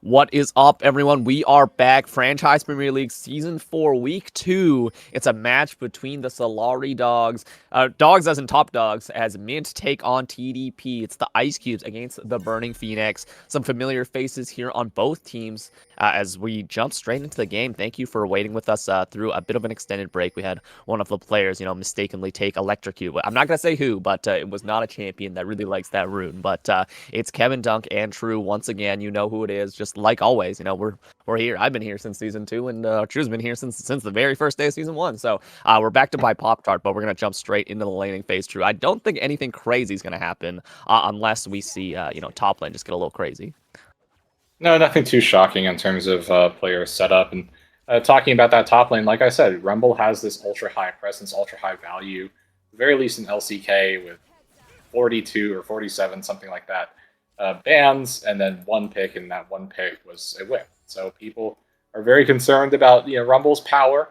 What is up, everyone? We are back. Franchise Premier League Season 4, Week 2. It's a match between the Solari dogs, dogs as in top dogs, as Mint take on TDP. It's the Ice Cubes against the Burning Phoenix. Some familiar faces here on both teams as we jump straight into the game. Thank you for waiting with us through a bit of an extended break. We had one of the players, mistakenly take Electrocute. I'm not going to say who, but it was not a champion that really likes that rune. But it's Kevin, Dunk, and True. Once again, you know who it is. Just like always, we're here. I've been here since season 2, and True's been here since the very first day of season 1. So we're back to buy Pop-Tart, but we're gonna jump straight into the laning phase. True, I don't think anything crazy is gonna happen unless we see top lane just get a little crazy. No, nothing too shocking in terms of player setup. And talking about that top lane, like I said, Rumble has this ultra high presence, ultra high value, at the very least in LCK with 42 or 47, something like that, bans, and then one pick, and that one pick was a whip. So people are very concerned about Rumble's power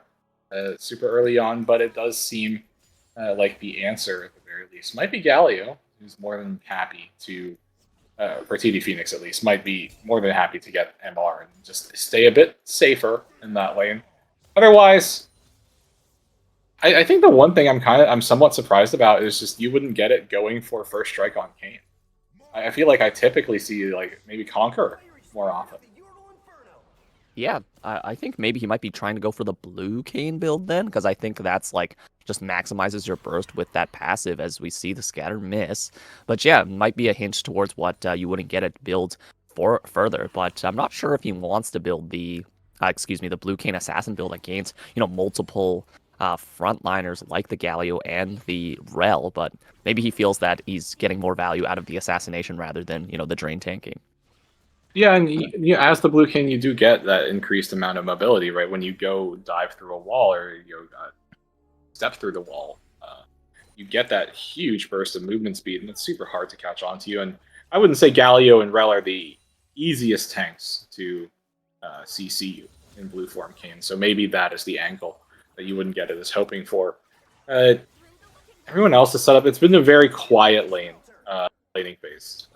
super early on, but it does seem like the answer at the very least might be Galio, who's more than happy to for TD Phoenix at least, might be more than happy to get MR and just stay a bit safer in that lane. Otherwise, I think the one thing I'm somewhat surprised about is just you wouldn't get it going for first strike on Kane. I feel like I typically see like maybe Conqueror more often. Yeah, I think maybe he might be trying to go for the blue Kane build then, because I think that's like just maximizes your burst with that passive as we see the scatter miss. But yeah, might be a hint towards what you wouldn't get it build for further. But I'm not sure if he wants to build the the blue Kane assassin build against multiple frontliners like the Galio and the Rel. But maybe he feels that he's getting more value out of the assassination rather than the drain tanking. Yeah, and as the Blue King, you do get that increased amount of mobility, right? When you go dive through a wall or step through the wall, you get that huge burst of movement speed, and it's super hard to catch on to you. And I wouldn't say Galio and Rel are the easiest tanks to CC you in blue form Kane, so maybe that is the angle that you wouldn't get it is hoping for. Everyone else is set up. It's been a very quiet laning phase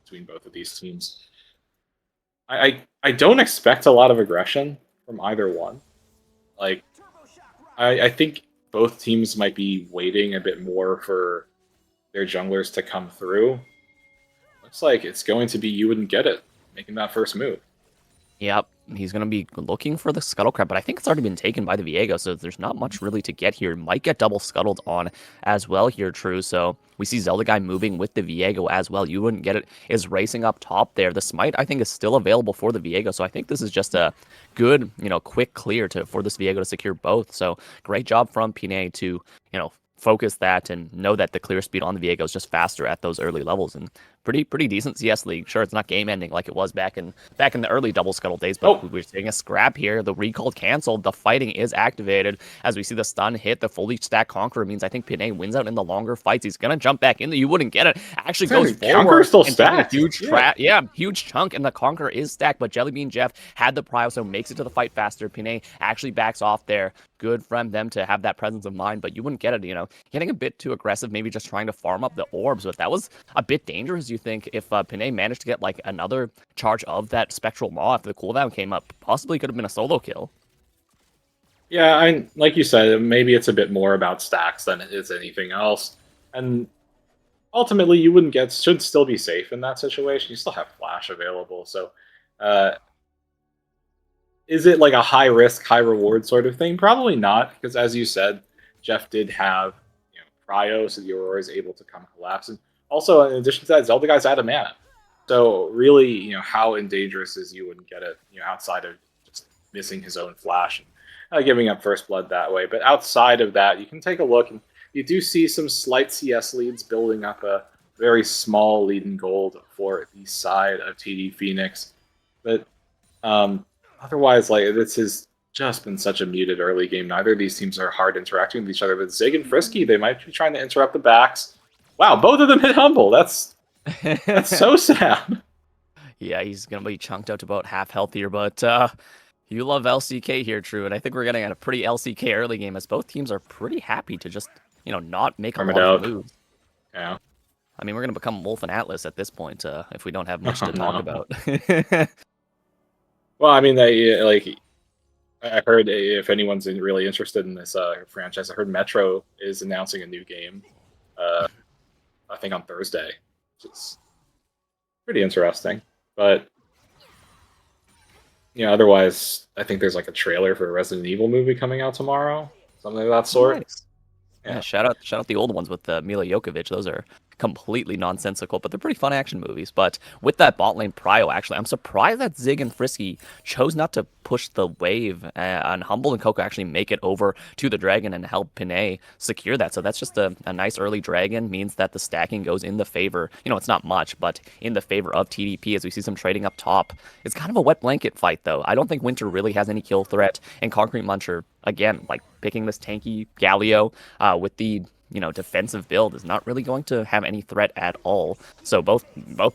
between both of these teams. I don't expect a lot of aggression from either one. Like, I think both teams might be waiting a bit more for their junglers to come through. Looks like it's going to be you wouldn't get it making that first move. Yep, he's going to be looking for the Scuttle Crab, but I think it's already been taken by the VIEGO, so there's not much really to get here. Might get double scuttled on as well here, True. So we see Zelda Guy moving with the VIEGO as well. You wouldn't get it, is racing up top there. The Smite, I think, is still available for the VIEGO, so I think this is just a good, quick clear for this VIEGO to secure both. So great job from Pinay to, focus that and know that the clear speed on the VIEGO is just faster at those early levels, and pretty decent CS league. Sure, it's not game ending like it was back in the early double scuttle days, but we're seeing a scrap here. The recall canceled, the fighting is activated as we see the stun hit. The fully stacked Conqueror means I think Pinay wins out in the longer fights. He's gonna jump back in. You wouldn't get it. Actually goes forward. Conqueror's still stacked. Huge huge chunk, and the Conqueror is stacked. But Jellybean Jeff had the prio, so makes it to the fight faster. Pinay actually backs off there. Good from them to have that presence of mind, but you wouldn't get it, getting a bit too aggressive, maybe just trying to farm up the orbs. But that was a bit dangerous, you think, if Pinay managed to get like another charge of that Spectral Maw after the cooldown came up. Possibly could have been a solo kill. Yeah, like you said, maybe it's a bit more about stacks than it is anything else. And ultimately, you wouldn't should still be safe in that situation. You still have Flash available, so is it like a high risk, high reward sort of thing? Probably not, because as you said, Jeff did have prio, so the Aurora is able to come collapse. And also, in addition to that, Zelda Guy's out of mana. So really, how dangerous is you wouldn't get it, outside of just missing his own flash and giving up first blood that way. But outside of that, you can take a look, and you do see some slight CS leads building up a very small lead in gold for the side of TD Phoenix. But otherwise, like, this has just been such a muted early game. Neither of these teams are hard interacting with each other. But Zig and Frisky, they might be trying to interrupt the backs. Wow, both of them hit Humble. That's so sad. Yeah, he's going to be chunked out to about half health here, but you love LCK here, True, and I think we're getting a pretty LCK early game as both teams are pretty happy to just, not make a lot of moves. Yeah. I mean, we're going to become Wolf and Atlas at this point if we don't have much to talk about. Well, I mean, I heard if anyone's really interested in this franchise, I heard Metro is announcing a new game. Uh, I think on Thursday, which is pretty interesting. But otherwise, I think there's like a trailer for a Resident Evil movie coming out tomorrow, something of that sort. Nice. Yeah, shout out the old ones with Mila Jokovic. Those are completely nonsensical, but they're pretty fun action movies. But with that bot lane prio, actually, I'm surprised that Zig and Frisky chose not to push the wave, and Humble and Coco actually make it over to the dragon and help Pinay secure that. So that's just a nice early dragon, means that the stacking goes in the favor. It's not much, but in the favor of TDP as we see some trading up top. It's kind of a wet blanket fight, though. I don't think Winter really has any kill threat, and Concrete Muncher, again, like picking this tanky Galio with the defensive build is not really going to have any threat at all. So both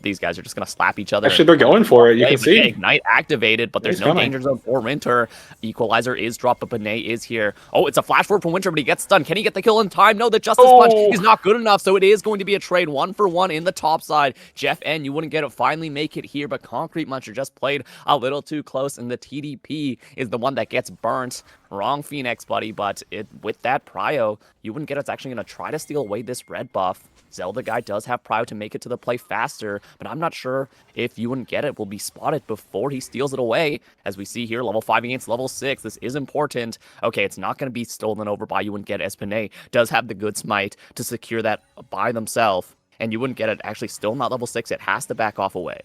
these guys are just going to slap each other. Actually, they're going for it. You can see Ignite activated, but there's no danger zone for Winter. Equalizer is dropped, but Benet is here. Oh, it's a flash forward from Winter, but he gets stunned. Can he get the kill in time? No, the Justice Punch is not good enough, so it is going to be a trade 1-for-1 in the top side. Jeff N, you wouldn't get it, finally make it here, but Concrete Muncher just played a little too close, and the TDP is the one that gets burnt. Wrong Phoenix, buddy, but with that prio, you wouldn't get it. It's actually going to try to steal away this red buff. Zelda guy does have prio to make it to the play faster, but I'm not sure if you wouldn't get it will be spotted before he steals it away. As we see here, level 5 against level 6. This is important. Okay, it's not going to be stolen over by you wouldn't get it, as Pinay does have the good smite to secure that by themselves, and you wouldn't get it. Actually, still not level 6. It has to back off away.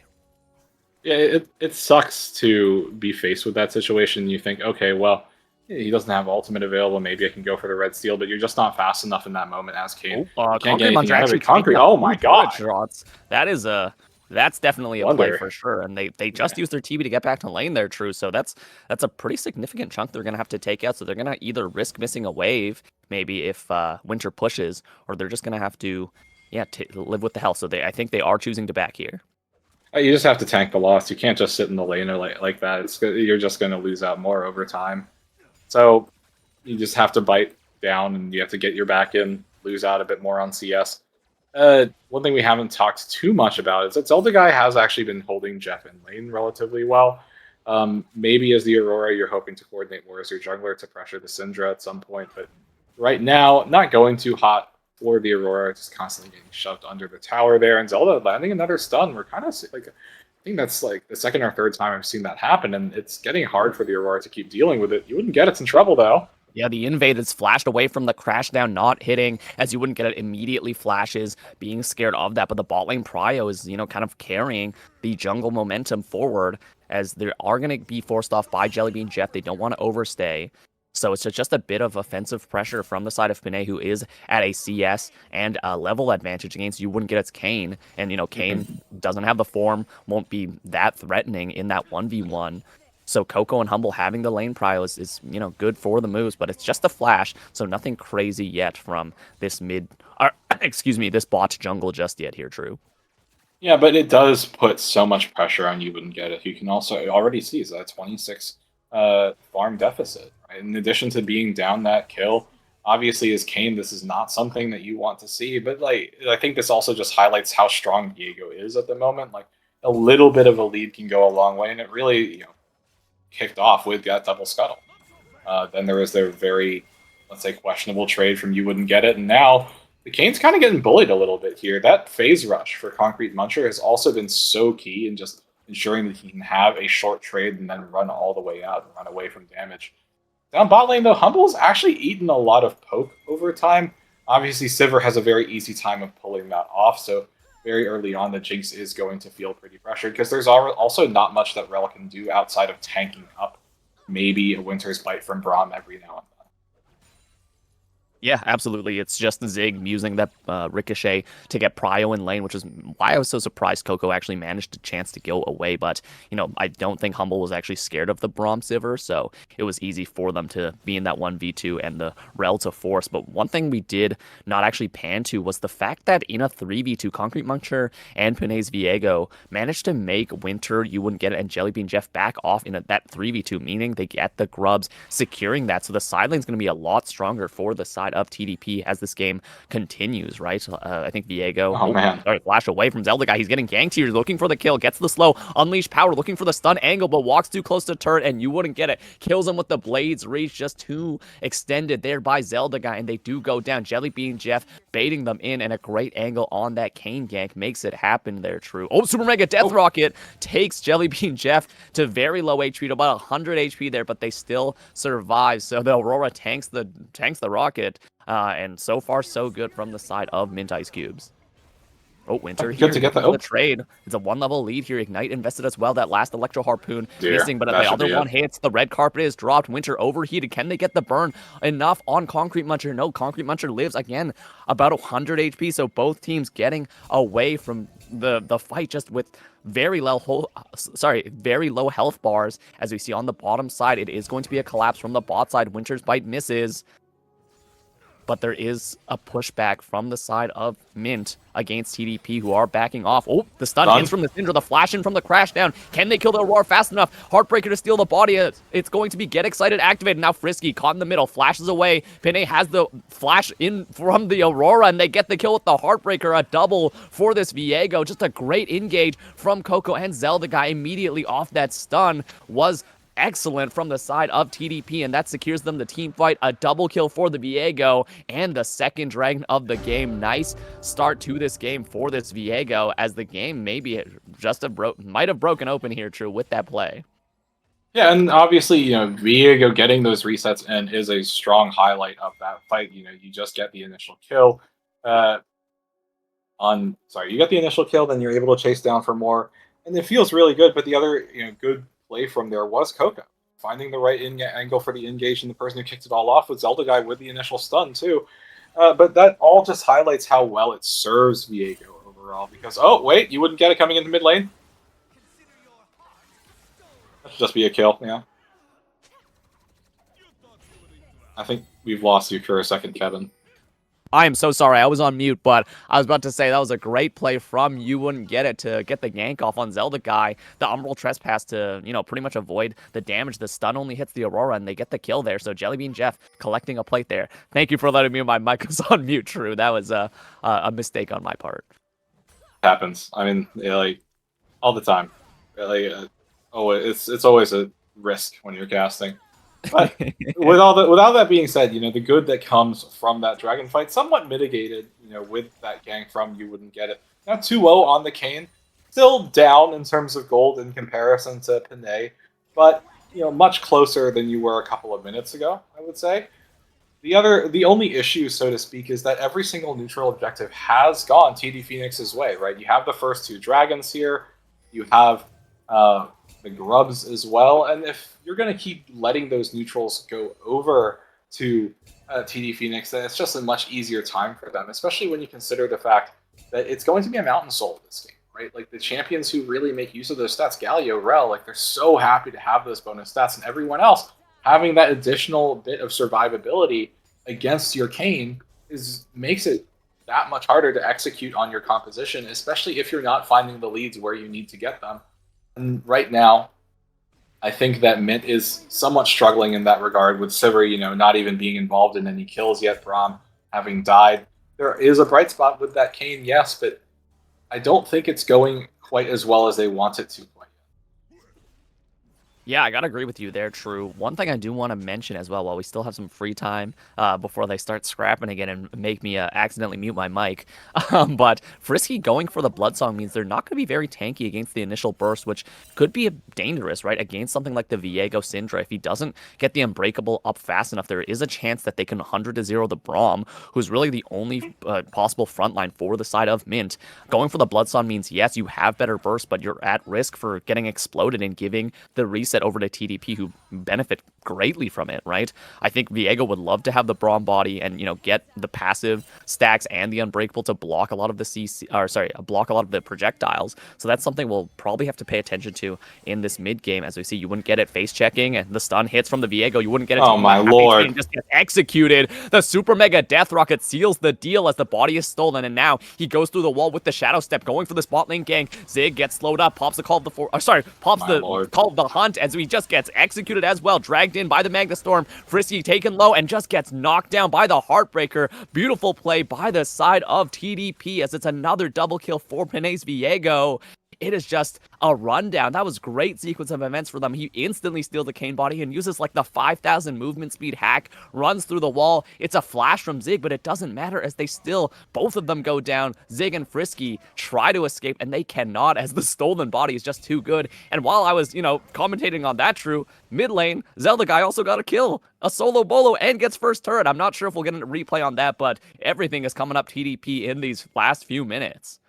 Yeah, it sucks to be faced with that situation. You think, okay, well, he doesn't have ultimate available. Maybe I can go for the red steel, but you're just not fast enough in that moment as Kane. Can't get anything out of it. Concrete. Oh my god! Shots. That's definitely a play for sure. And they just used their TB to get back to lane there, True. So that's a pretty significant chunk they're gonna have to take out. So they're gonna either risk missing a wave, maybe if Winter pushes, or they're just gonna have to live with the health. So I think they are choosing to back here. You just have to tank the loss. You can't just sit in the lane like that. You're just gonna lose out more over time. So you just have to bite down, and you have to get your back in, lose out a bit more on CS. One thing we haven't talked too much about is that Zelda guy has actually been holding Jeff in lane relatively well. Maybe as the Aurora, you're hoping to coordinate more as your jungler to pressure the Syndra at some point, but right now, not going too hot for the Aurora, just constantly getting shoved under the tower there, and Zelda landing another stun. We're kind of like... I think that's like the second or third time I've seen that happen, and it's getting hard for the Aurora to keep dealing with it. You wouldn't get it's in trouble, though. Yeah, the invade is flashed away from the crash down, not hitting, as you wouldn't get it immediately flashes, being scared of that, but the bot lane prio is, kind of carrying the jungle momentum forward, as they are going to be forced off by Jellybean Jeff. They don't want to overstay. So it's just a bit of offensive pressure from the side of Pinay, who is at a CS and a level advantage against you wouldn't get its Kane. And, Kane doesn't have the form, won't be that threatening in that 1v1. So Coco and Humble having the lane prio is good for the moves, but it's just a flash, so nothing crazy yet from this this bot jungle just yet here, True. Yeah, but it does put so much pressure on you wouldn't get it. You can also already see that 26 farm deficit. Right? In addition to being down that kill, obviously as Kane, this is not something that you want to see. But I think this also just highlights how strong VIEGO is at the moment. Like a little bit of a lead can go a long way, and it really kicked off with that double scuttle. Then there was their very, let's say, questionable trade from you wouldn't get it, and now the Kane's kind of getting bullied a little bit here. That phase rush for Concrete Muncher has also been so key in just ensuring that he can have a short trade and then run all the way out and run away from damage. Down bot lane, though, Humble's actually eaten a lot of poke over time. Obviously, Sivir has a very easy time of pulling that off, so very early on, the Jinx is going to feel pretty pressured, because there's also not much that Rel can do outside of tanking up maybe a Winter's Bite from Braum every now and then. Yeah, absolutely. It's just Zig using that Ricochet to get prio in lane, which is why I was so surprised Coco actually managed a chance to go away. But, I don't think Humble was actually scared of the Braum Sivir, so it was easy for them to be in that 1v2 and the Rel to force. But one thing we did not actually pan to was the fact that in a 3v2, Concrete Muncher and Pinay's VIEGO managed to make Winter, you wouldn't get it, and Jellybean Jeff back off in that 3v2, meaning they get the grubs securing that. So the side lane's going to be a lot stronger for the side side of TDP as this game continues, right? I think Viego, Oh, man. sorry, flash away from Zelda guy. He's getting ganked here, looking for the kill, gets the slow, unleash power, looking for the stun angle, but walks too close to turret, and you wouldn't get it. Kills him with the Blades Reach, just too extended there by Zelda guy, and they do go down. Jellybean Jeff baiting them in, and a great angle on that Kane gank makes it happen there, True. Oh, Super Mega Death Rocket takes Jellybean Jeff to very low HP, to about 100 HP there, but they still survive. So the Aurora tanks the rocket, and so far so good from the side of Mint Ice Cubes. Oh, Winter here good to get the trade. It's a 1-level lead here. Ignite invested as well. That last Electro Harpoon missing, but the other one hits. The red carpet is dropped. Winter overheated. Can they get the burn enough on Concrete Muncher? No, Concrete Muncher lives again about 100 HP. So both teams getting away from the fight just with very low health bars. As we see on the bottom side, it is going to be a collapse from the bot side. Winter's bite misses, but there is a pushback from the side of Mint against TDP, who are backing off. Oh, the stun hits from the Syndra, the flash in from the crash down. Can they kill the Aurora fast enough? Heartbreaker to steal the body. It's going to be Get Excited activated. Now Frisky caught in the middle, flashes away. Pinay has the flash in from the Aurora, and they get the kill with the Heartbreaker. A double for this Viego. Just a great engage from Coco, and Zelda guy immediately off that stun was excellent from the side of TDP, and that secures them the team fight. A double kill for the Viego and the second dragon of the game. Nice start to this game for this Viego, as the game maybe just might have broken open here, True, with that play. Yeah, and obviously, Viego getting those resets in is a strong highlight of that fight. You just get the initial kill. You get the initial kill, then you're able to chase down for more, and it feels really good. But the other, good play from there was Coco finding the right angle for the engage, and the person who kicked it all off was Zelda guy with the initial stun too. But that all just highlights how well it serves Viego overall. Because wait, you wouldn't get it coming into mid lane. That should just be a kill. Yeah. I think we've lost you for a second, Kevin. I am so sorry. I was on mute, but I was about to say that was a great play from You Wouldn't Get It to get the gank off on Zelda guy. The Umbral Trespass to, pretty much avoid the damage. The stun only hits the Aurora, and they get the kill there. So Jellybean Jeff collecting a plate there. Thank you for letting me know my mic was on mute, True. That was a mistake on my part. It happens. I mean, all the time. It's always a risk when you're casting. But with all that being said, the good that comes from that dragon fight somewhat mitigated, with that gank from You Wouldn't Get It. Now 2-0 on the Kane, still down in terms of gold in comparison to Pinay, but much closer than you were a couple of minutes ago, I would say. The only issue, so to speak, is that every single neutral objective has gone TD Phoenix's way, right? You have the first 2 dragons here, you have the grubs as well, and if you're going to keep letting those neutrals go over to TD Phoenix, then it's just a much easier time for them, especially when you consider the fact that it's going to be a Mountain Soul this game, right? Like, the champions who really make use of those stats, Galio, Rel, they're so happy to have those bonus stats, and everyone else having that additional bit of survivability against your Kane makes it that much harder to execute on your composition, especially if you're not finding the leads where you need to get them. And right now, I think that Mint is somewhat struggling in that regard, with Sivir, not even being involved in any kills yet, Braum having died. There is a bright spot with that Kane, yes, but I don't think it's going quite as well as they want it to. Yeah, I gotta agree with you there, True. One thing I do want to mention as well, while we still have some free time before they start scrapping again and make me accidentally mute my mic, but Frisky going for the Bloodsong means they're not going to be very tanky against the initial burst, which could be dangerous, right? Against something like the Viego Syndra, if he doesn't get the Unbreakable up fast enough, there is a chance that they can 100-0 the Braum, who's really the only possible frontline for the side of Mint. Going for the Bloodsong means, yes, you have better burst, but you're at risk for getting exploded and giving the reset over to TDP, who benefit greatly from it, right? I think Viego would love to have the Braum body and, get the passive stacks and the Unbreakable to block a lot of the block a lot of the projectiles. So that's something we'll probably have to pay attention to in this mid game. As we see, You Wouldn't Get It face checking, and the stun hits from the Viego. You Wouldn't Get It. Oh my lord! And just gets executed. The Super Mega Death Rocket seals the deal as the body is stolen, and now he goes through the wall with the Shadow Step, going for the spot lane gank. Zig gets slowed up, pops the call of the call of the hunt, as he just gets executed as well, dragged in by the Magna Storm. Frisky taken low and just gets knocked down by the Heartbreaker. Beautiful play by the side of TDP as it's another double kill for Pinay's Viego. It is just a rundown. That was great sequence of events for them. He instantly steals the Kane body and uses like the 5,000 movement speed hack, runs through the wall. It's a flash from Zig, but it doesn't matter as they still, both of them go down. Zig and Frisky try to escape and they cannot as the stolen body is just too good. And while I was, commentating on that true, mid lane, Zelda guy also got a kill. A solo bolo and gets first turret. I'm not sure if we'll get a replay on that, but everything is coming up TDP in these last few minutes.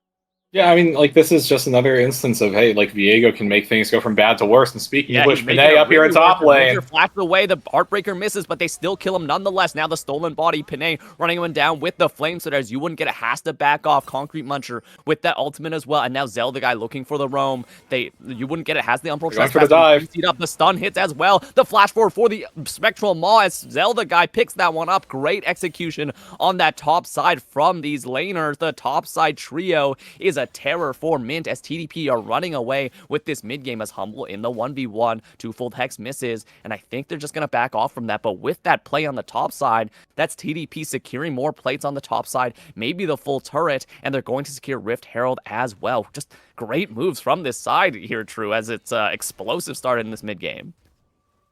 Yeah, I mean, like, this is just another instance of, hey, like, Viego can make things go from bad to worse. And speaking of which, Pinay up here in top lane. Flash away, the Heartbreaker misses, but they still kill him nonetheless. Now the stolen body, Pinay running him down with the flame sitters. You wouldn't get it, has to back off. Concrete Muncher with that ultimate as well. And now Zelda guy looking for the roam. You wouldn't get it, has the Umbral Trespass. For the dive. Up, the stun hits as well. The flash forward for the Spectral Maw as Zelda guy picks that one up. Great execution on that top side from these laners. The top side trio is a terror for Mint as TDP are running away with this mid game as Humble in the 1v1. Twofold Hex misses, and I think they're just going to back off from that. But with that play on the top side, that's TDP securing more plates on the top side, maybe the full turret, and they're going to secure Rift Herald as well. Just great moves from this side here, True, as it's explosive start in this mid game.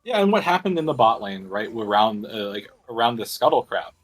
Yeah, and what happened in the bot lane, right, around the Scuttle Crab,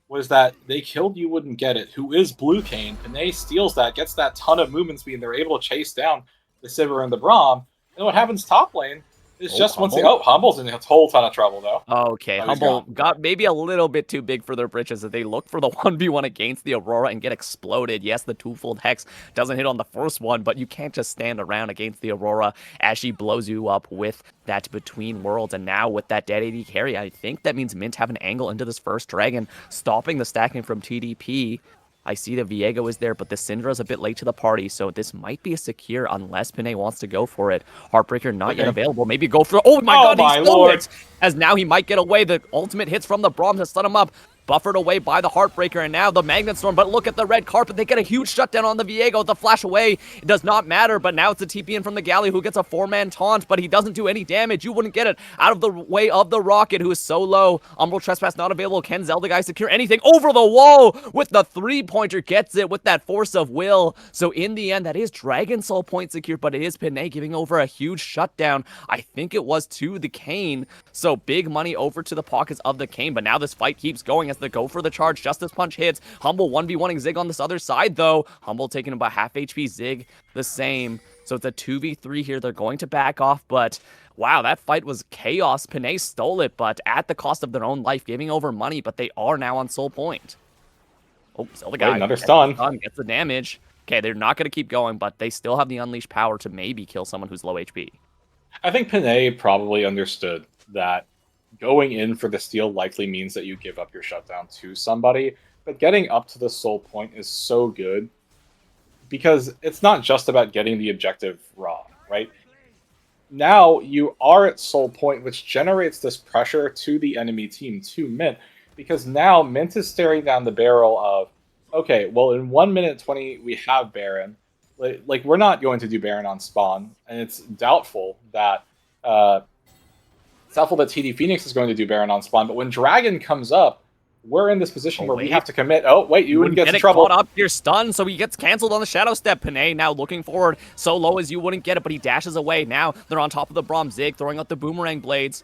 was that they killed You Wouldn't Get It, who is Blue Cane, and they steals that, gets that ton of movement speed, and they're able to chase down the Sivir and the Braum. And what happens top lane is just once they... Humble's in a whole ton of trouble, though. Okay, Humble got maybe a little bit too big for their britches as they look for the 1v1 against the Aurora and get exploded. Yes, the twofold Hex doesn't hit on the first one, but you can't just stand around against the Aurora as she blows you up with that Between Worlds. And now with that dead AD carry, I think that means Mint have an angle into this first dragon, stopping the stacking from TDP. I see the Viego is there, but the Syndra's a bit late to the party, so this might be a secure unless Pinay wants to go for it. Heartbreaker not yet available. Maybe go for... Oh my god, he stole it! As now he might get away. The ultimate hits from the Braum to stun him up. Buffered away by the Heartbreaker, and now the Magnet Storm, but look at the red carpet. They get a huge shutdown on the Viego. The flash away, it does not matter, but now it's a TP in from the Galley who gets a 4-man taunt, but he doesn't do any damage. You wouldn't get it out of the way of the Rocket, who is so low. Umbral Trespass not available. Can Zelda guy secure anything? Over the wall with the 3-pointer, gets it with that force of will. So in the end, that is Dragon Soul point secure, but it is Pinay giving over a huge shutdown. I think it was to the Kane. So big money over to the pockets of the Kane, but now this fight keeps going as they go for the charge. Justice Punch hits. Humble 1v1ing Zig on this other side, though. Humble taking about half HP. Zig the same. So it's a 2v3 here. They're going to back off, but wow, that fight was chaos. Pinay stole it, but at the cost of their own life, giving over money, but they are now on soul point. Oh, Zelda guy. Another stun. Gets the damage. Okay, they're not going to keep going, but they still have the unleashed power to maybe kill someone who's low HP. I think Pinay probably understood that going in for the steal likely means that you give up your shutdown to somebody, but getting up to the soul point is so good because it's not just about getting the objective raw, right? Now you are at soul point, which generates this pressure to the enemy team, to Mint, because now Mint is staring down the barrel of, okay, well, in 1 minute 20, we have Baron. Like, we're not going to do Baron on spawn, and it's doubtful that TD Phoenix is going to do Baron on spawn, but when Dragon comes up, we're in this position where we have to commit. Oh, wait, you wouldn't get in trouble. Caught up, you're stunned, so he gets canceled on the Shadow Step. Pinay now looking forward so low as you wouldn't get it, but he dashes away. Now they're on top of the Braum. Zig throwing out the Boomerang Blades.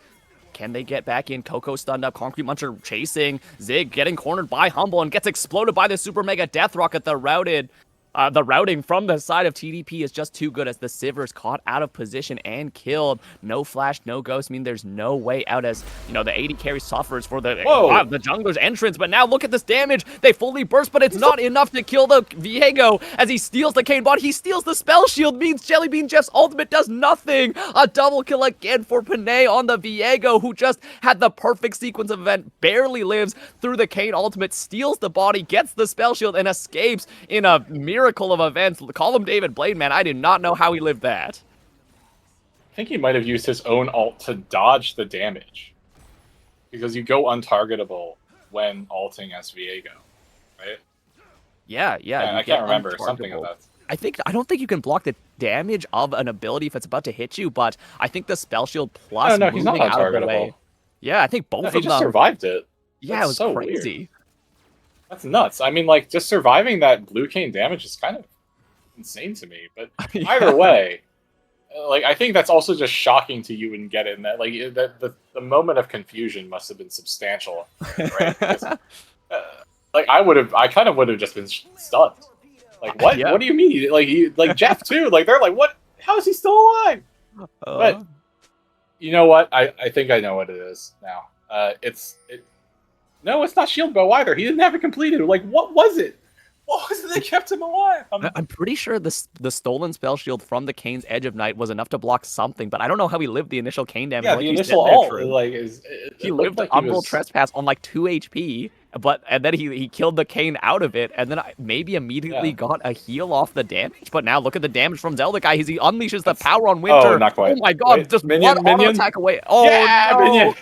Can they get back in? Coco stunned up. Concrete Muncher chasing. Zig getting cornered by Humble and gets exploded by the Super Mega Death Rocket. The routing from the side of TDP is just too good as the Sivir's caught out of position and killed. No flash, no ghost. I mean, there's no way out as, the AD carry suffers for the jungler's entrance. But now look at this damage. They fully burst, but it's not enough to kill the Viego as he steals the Kane bot. He steals the spell shield, means Jellybean Jeff's ultimate does nothing. A double kill again for Pinay on the Viego, who just had the perfect sequence of event, barely lives through the Kane ultimate, steals the body, gets the spell shield, and escapes in a miracle of events. Call him David Blade, man. I did not know how he lived that. I think he might have used his own ult to dodge the damage. Because you go untargetable when ulting as Viego, right? Yeah. I can't remember. Something of that. I don't think you can block the damage of an ability if it's about to hit you, but I think the spell shield No, plus no, he's not moving out of the way. untargetable. Yeah, I think No, both he of just them. survived it. Yeah, it That's was so weird. crazy. That's nuts. I mean, like, just surviving that blue cane damage is kind of insane to me. But Yeah. either way, like, I think that's also just shocking to you and get it. And that, like, the moment of confusion must have been substantial, right? Because, like, I kind of would have just been stunned. Like, what? Yeah. What do you mean? Like Jeff too. Like, they're like, what? How is he still alive? But you know what? I think I know what it is now. No, it's not shield bow either. He didn't have it completed. Like, what was it? What was it that kept him alive? I'm pretty sure the stolen spell shield from the Kane's Edge of Night was enough to block something, but I don't know how he lived the initial Kane damage. Yeah, like the you initial said there, ult, True. like, He lived like Umbral Trespass on like 2 HP, and then he killed the Kane out of it, and then maybe immediately got a heal off the damage. But now look at the damage from Zelda guy. He unleashes the power on Winter. Oh, not quite. Oh my god, Wait, just minion, one auto attack away. Oh yeah, no! minion.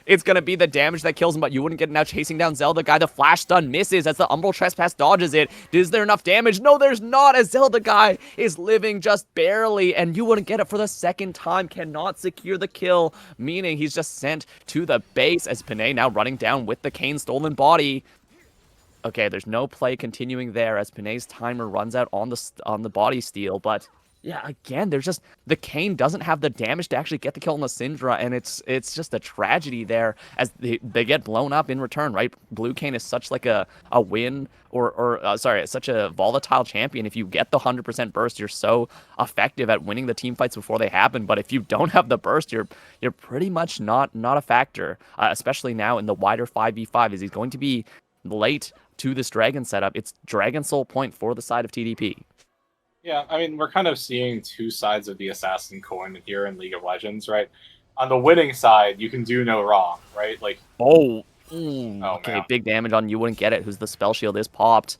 It's gonna be the damage that kills him, but you wouldn't get now chasing down Zelda guy. The flash stun misses as the Umbral Trespass dodges it. Is there enough damage? No, there's not, as Zelda guy is living just barely, and you wouldn't get it for the second time. Cannot secure the kill, meaning he's just sent to the base as Panay now running down with the Kane stolen body. Okay, there's no play continuing there as Panay's timer runs out on the body steal, but yeah, again, there's just the Kane doesn't have the damage to actually get the kill on the Syndra, and it's just a tragedy there as they get blown up in return, right? Blue Kane is such like a win sorry, such a volatile champion. If you get the 100% burst, you're so effective at winning the team fights before they happen. But if you don't have the burst, you're pretty much not a factor, especially now in the wider 5v5 as he's going to be late to this Dragon setup. It's Dragon Soul point for the side of TDP. Yeah, I mean, we're kind of seeing two sides of the assassin coin here in League of Legends, right? On the winning side, you can do no wrong, right? Like, okay, man. big damage on You Wouldn't Get It, who's the spell shield is popped.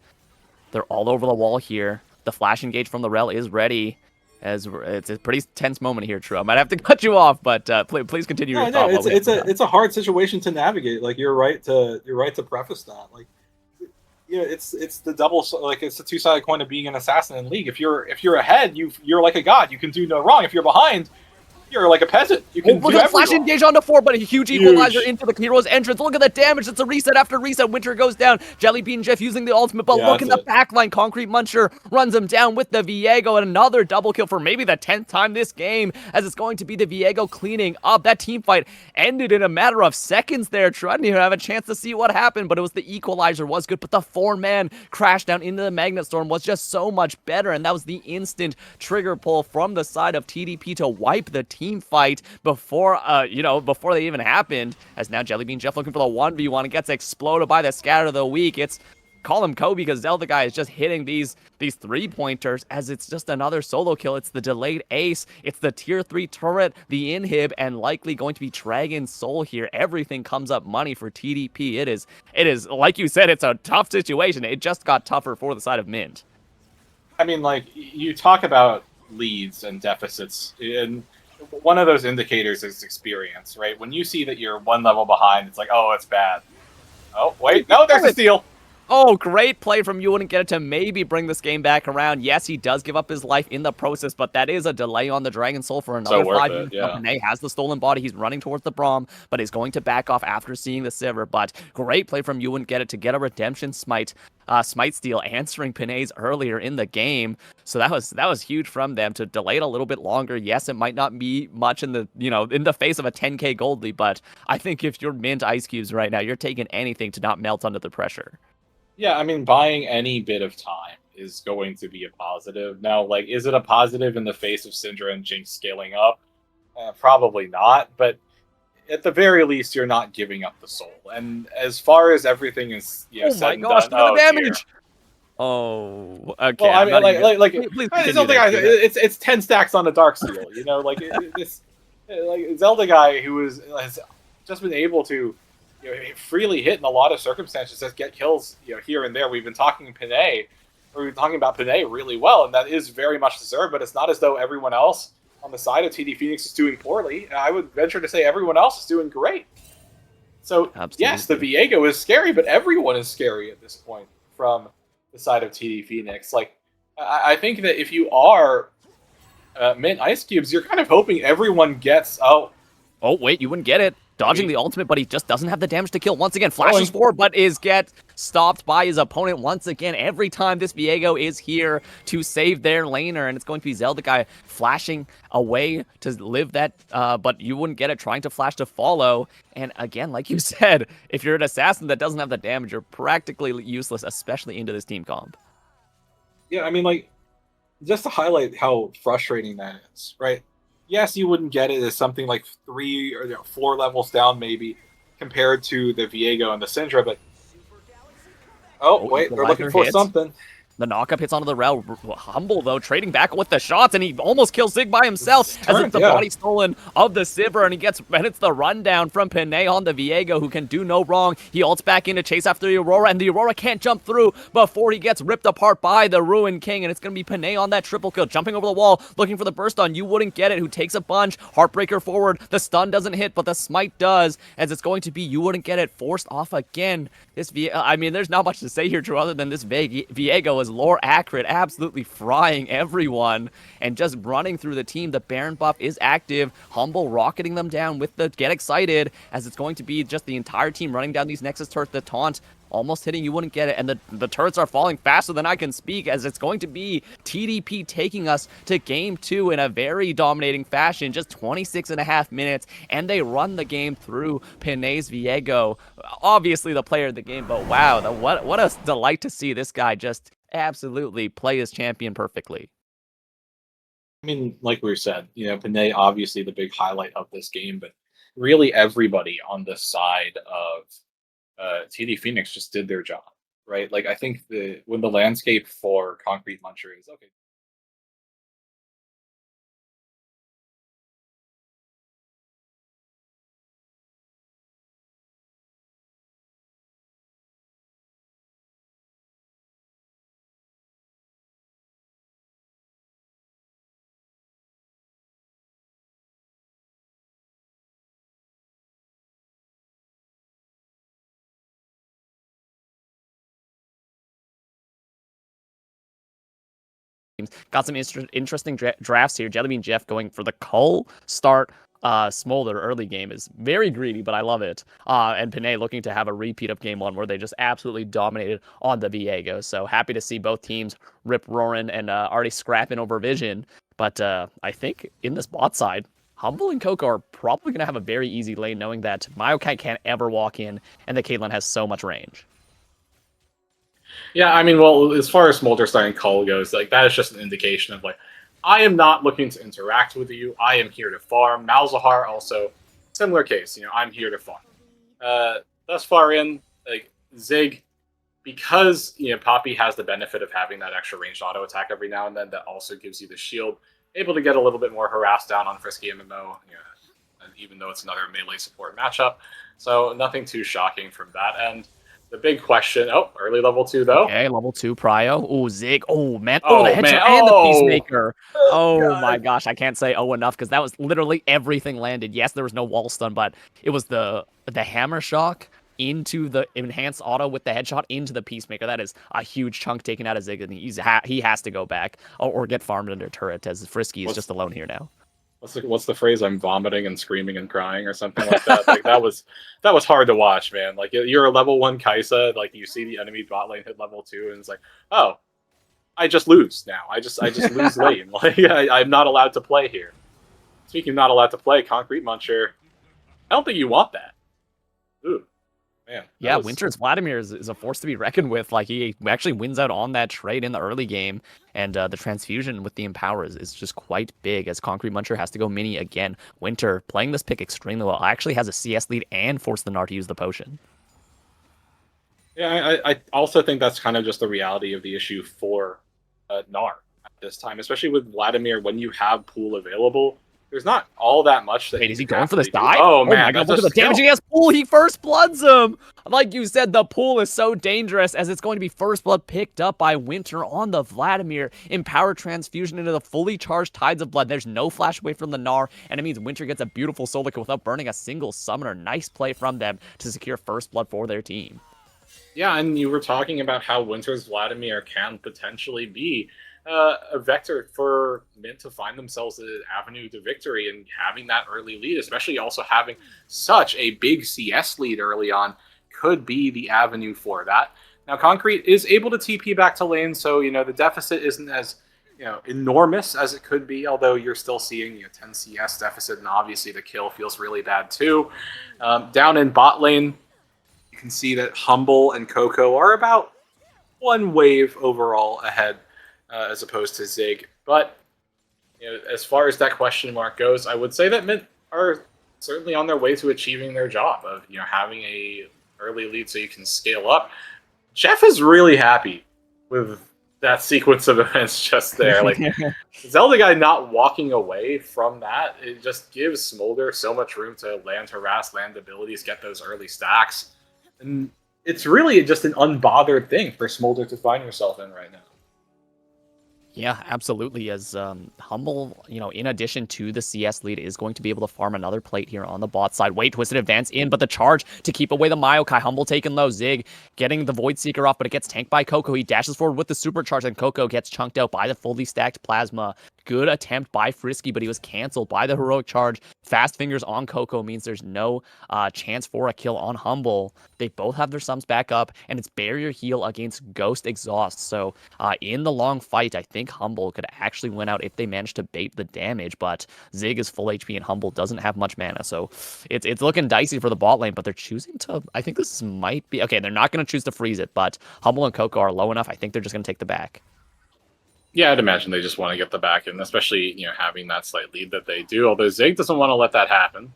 They're all over the wall here. The flash engage from the Rel is ready. As it's a pretty tense moment here, True. I might have to cut you off, but please continue your thought. It's a hard situation to navigate. Like, you're right to preface that. Like, you know, it's the double, like, it's the two-sided coin of being an assassin in League. If you're ahead, you're like a god. You can do no wrong. If you're behind, you're like a peasant. You can look do at the flash wrong. engage on the 4, but a huge equalizer into the hero's entrance. Look at the damage. It's a reset after reset. Winter goes down. Jellybean Jeff using the ultimate, but look in the backline. Concrete Muncher runs him down with the Viego, and another double kill for maybe the 10th time this game, as it's going to be the Viego cleaning up. That team fight ended in a matter of seconds there. True, I didn't even have a chance to see what happened, but it was the equalizer was good, but the 4-man crash down into the Magnet Storm was just so much better, and that was the instant trigger pull from the side of TDP to wipe the team fight before before they even happened, as now Jellybean Jeff looking for the 1v1 and gets exploded by the Scatter of the Week. It's call him Kobe because Zelda guy is just hitting these 3-pointers as it's just another solo kill. It's the delayed ace, it's the tier 3 turret, the inhib, and likely going to be Dragon Soul here. Everything comes up money for TDP. It is like you said, it's a tough situation. It just got tougher for the side of Mint. I mean, like, you talk about leads and deficits, and one of those indicators is experience, right? When you see that you're one level behind, it's like, oh, it's bad. Oh, wait, no, there's a steal. Oh, great play from You Wouldn't Get It to maybe bring this game back around. Yes, he does give up his life in the process, but that is a delay on the Dragon Soul for another 5 minutes. Panay has the stolen body. He's running towards the Braum, but he's going to back off after seeing the Sivir. But great play from You Wouldn't Get It to get a redemption smite steal, answering Panay's earlier in the game. So that was huge from them to delay it a little bit longer. Yes, it might not be much in the in the face of a 10k gold lead, but I think if you're Mint Ice Cubes right now, you're taking anything to not melt under the pressure. Yeah, I mean, buying any bit of time is going to be a positive. Now, like, is it a positive in the face of Syndra and Jinx scaling up? Probably not, but at the very least, you're not giving up the soul. And as far as everything is, said and done, look at the damage! Oh, okay. Well, I mean, please it's 10 stacks on a Dark Seal. Like Zelda guy who has just been able to freely hit in a lot of circumstances, just get kills here and there. We've been talking about Panay really well, and that is very much deserved. But it's not as though everyone else on the side of TD Phoenix is doing poorly. I would venture to say everyone else is doing great. So yes, the Viego is scary, but everyone is scary at this point from the side of TD Phoenix. Like, I think that if you are mint ice cubes, you're kind of hoping everyone gets out. Oh, wait, you wouldn't get it. Dodging the ultimate, but he just doesn't have the damage to kill. Once again, flashes forward, but get stopped by his opponent once again. Every time this Viego is here to save their laner, and it's going to be Zelda guy flashing away to live that, but you wouldn't get it, trying to flash to follow. And again, like you said, if you're an assassin that doesn't have the damage, you're practically useless, especially into this team comp. Yeah, I mean, like, just to highlight how frustrating that is, right? Yes, you wouldn't get it as something like 3 or 4 levels down, maybe, compared to the Viego and the Syndra, but wait, they're looking for something. The knockup hits onto the rail. Humble, though, trading back with the shots, and he almost kills Zig by himself as it's the body stolen of the Sivir, and it's the rundown from Panay on the Viego, who can do no wrong. He ults back in to chase after the Aurora, and the Aurora can't jump through before he gets ripped apart by the Ruin King, and it's going to be Panay on that triple kill, jumping over the wall, looking for the burst on. You wouldn't get it, who takes a bunch. Heartbreaker forward. The stun doesn't hit, but the smite does, as it's going to be You wouldn't get it, forced off again. This I mean, there's not much to say here, Drew, other than this Viego is lore accurate, absolutely frying everyone and just running through the team. The Baron buff is active. Humble rocketing them down with the Get Excited, as it's going to be just the entire team running down these Nexus turrets. The taunt almost hitting You wouldn't get it, and the turrets are falling faster than I can speak, as it's going to be TDP taking us to game 2 in a very dominating fashion, just 26.5 minutes, and they run the game through Panay's Viego. Obviously the player of the game, but wow, what a delight to see this guy just absolutely play his champion perfectly. I mean, like we said, Panay obviously the big highlight of this game, but really everybody on the side of TD Phoenix just did their job, right? Like, I think when the landscape for Concrete Muncher is okay. Got some interesting drafts here. Jellybean Jeff going for the Cull start. Smolder early game is very greedy, but I love it. And Panay looking to have a repeat of game 1 where they just absolutely dominated on the Viego. So happy to see both teams rip roaring and already scrapping over Vision. But I think in this bot side, Humble and Coco are probably going to have a very easy lane, knowing that Maokai can't ever walk in and that Caitlyn has so much range. Yeah, I mean, well, as far as Smolder starting Cull goes, like, that is just an indication of, like, I am not looking to interact with you. I am here to farm. Malzahar also, similar case. I'm here to farm. Thus far in, like, Zig, because, Poppy has the benefit of having that extra ranged auto attack every now and then that also gives you the shield, able to get a little bit more harassed down on Frisky MMO, even though it's another melee support matchup. So nothing too shocking from that end. The big question, early level 2 though. Okay, level 2 Prio. Oh, Zig. Oh, man. Oh, the headshot and the Peacemaker. Oh my gosh, I can't say enough, because that was literally everything landed. Yes, there was no wall stun, but it was the hammer shock into the enhanced auto with the headshot into the Peacemaker. That is a huge chunk taken out of Zig, and he has to go back or get farmed under turret, as Frisky is just alone here now. What's the phrase? I'm vomiting and screaming and crying or something like that. Like, that was hard to watch, man. Like, you're a level 1 Kaisa, like, you see the enemy bot lane hit level 2, and it's like, oh, I just lose now. I just lose lane. Like, I'm not allowed to play here. Speaking of not allowed to play, Concrete Muncher, I don't think you want that. Ooh. Man, yeah, Winter's Vladimir is a force to be reckoned with. Like, he actually wins out on that trade in the early game, and the transfusion with the Empower is just quite big, as Concrete Muncher has to go mini again. Winter playing this pick extremely well. Actually has a CS lead and forced the Gnar to use the potion. Yeah, I also think that's kind of just the reality of the issue for Gnar at this time, especially with Vladimir. When you have pool available, there's not all that much that. Wait, is he going for this dive? Oh man, my God, look at the damage he has. Pool, he first bloods him. Like you said, the pool is so dangerous, as it's going to be first blood picked up by Winter on the Vladimir. Empower transfusion into the fully charged Tides of Blood. There's no flash away from the Gnar, and it means Winter gets a beautiful soul liquid without burning a single summoner. Nice play from them to secure first blood for their team. Yeah, and you were talking about how Winter's Vladimir can potentially be a vector for Mint to find themselves an avenue to victory, and having that early lead, especially also having such a big CS lead early on, could be the avenue for that. Now, Concrete is able to TP back to lane, so the deficit isn't as enormous as it could be, although you're still seeing 10 CS deficit, and obviously the kill feels really bad too. Down in bot lane, you can see that Humble and Coco are about one wave overall ahead, as opposed to Zig. But as far as that question mark goes, I would say that Mint are certainly on their way to achieving their job of having a early lead so you can scale up. Jeff is really happy with that sequence of events just there. Like, Zelda guy not walking away from that, it just gives Smolder so much room to land harass, land abilities, get those early stacks. And it's really just an unbothered thing for Smolder to find yourself in right now. Yeah, absolutely. As Humble, in addition to the CS lead, is going to be able to farm another plate here on the bot side. Wait, twisted advance in, but the charge to keep away the Maokai. Humble taking low. Zig getting the Void Seeker off, but it gets tanked by Coco. He dashes forward with the supercharge, and Coco gets chunked out by the fully stacked Plasma. Good attempt by Frisky, but he was canceled by the heroic charge. Fast fingers on Coco means there's no chance for a kill on Humble. They both have their sums back up, and it's barrier heal against Ghost Exhaust. So in the long fight, I think Humble could actually win out if they manage to bait the damage, but Zig is full HP and Humble doesn't have much mana. So it's looking dicey for the bot lane, but they're choosing to, I think this might be, okay, they're not going to choose to freeze it, but Humble and Coco are low enough. I think they're just going to take the back. Yeah, I'd imagine they just want to get the back in, especially, having that slight lead that they do, although Zig doesn't want to let that happen.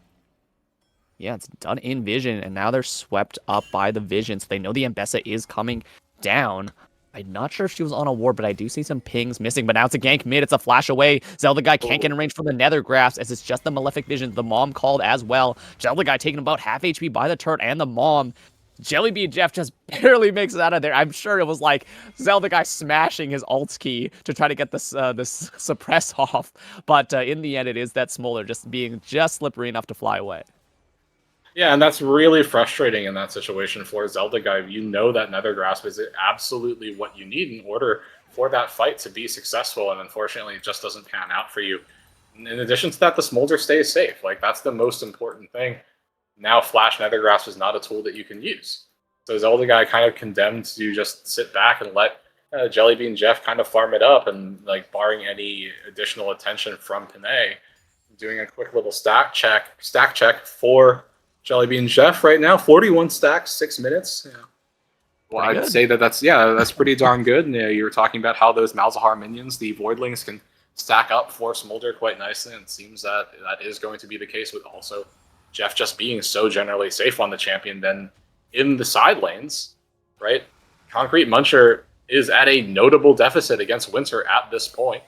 Yeah, it's done in Vision, and now they're swept up by the Vision, so they know the Ambessa is coming down. I'm not sure if she was on a ward, but I do see some pings missing. But now it's a gank mid. It's a flash away. Zelda guy can't get in range from the Nether Grasp, as it's just the Malefic Vision. The Mom called as well. Zelda guy taking about half HP by the turret and the Mom. Jellybean Jeff just barely makes it out of there. I'm sure it was like Zelda guy smashing his alt key to try to get this suppress off. But in the end, it is that Smolder just being just slippery enough to fly away. Yeah, and that's really frustrating in that situation for Zelda guy. You know that Nether Grasp is absolutely what you need in order for that fight to be successful, and unfortunately it just doesn't pan out for you. In addition to that, the Smolder stays safe. Like, that's the most important thing. Now Flash Nether Grasp is not a tool that you can use. So Zelda guy kind of condemned to just sit back and let Jellybean Jeff kind of farm it up, and like barring any additional attention from Panay, doing a quick little stack check for Jellybean Jeff right now. 41 stacks, 6 minutes. Yeah. Well, I'd say that's pretty darn good. And, you were talking about how those Malzahar minions, the Voidlings, can stack up for Smolder quite nicely, and it seems that is going to be the case with also Jeff just being so generally safe on the champion. Then in the side lanes, right, Concrete Muncher is at a notable deficit against Winter at this point.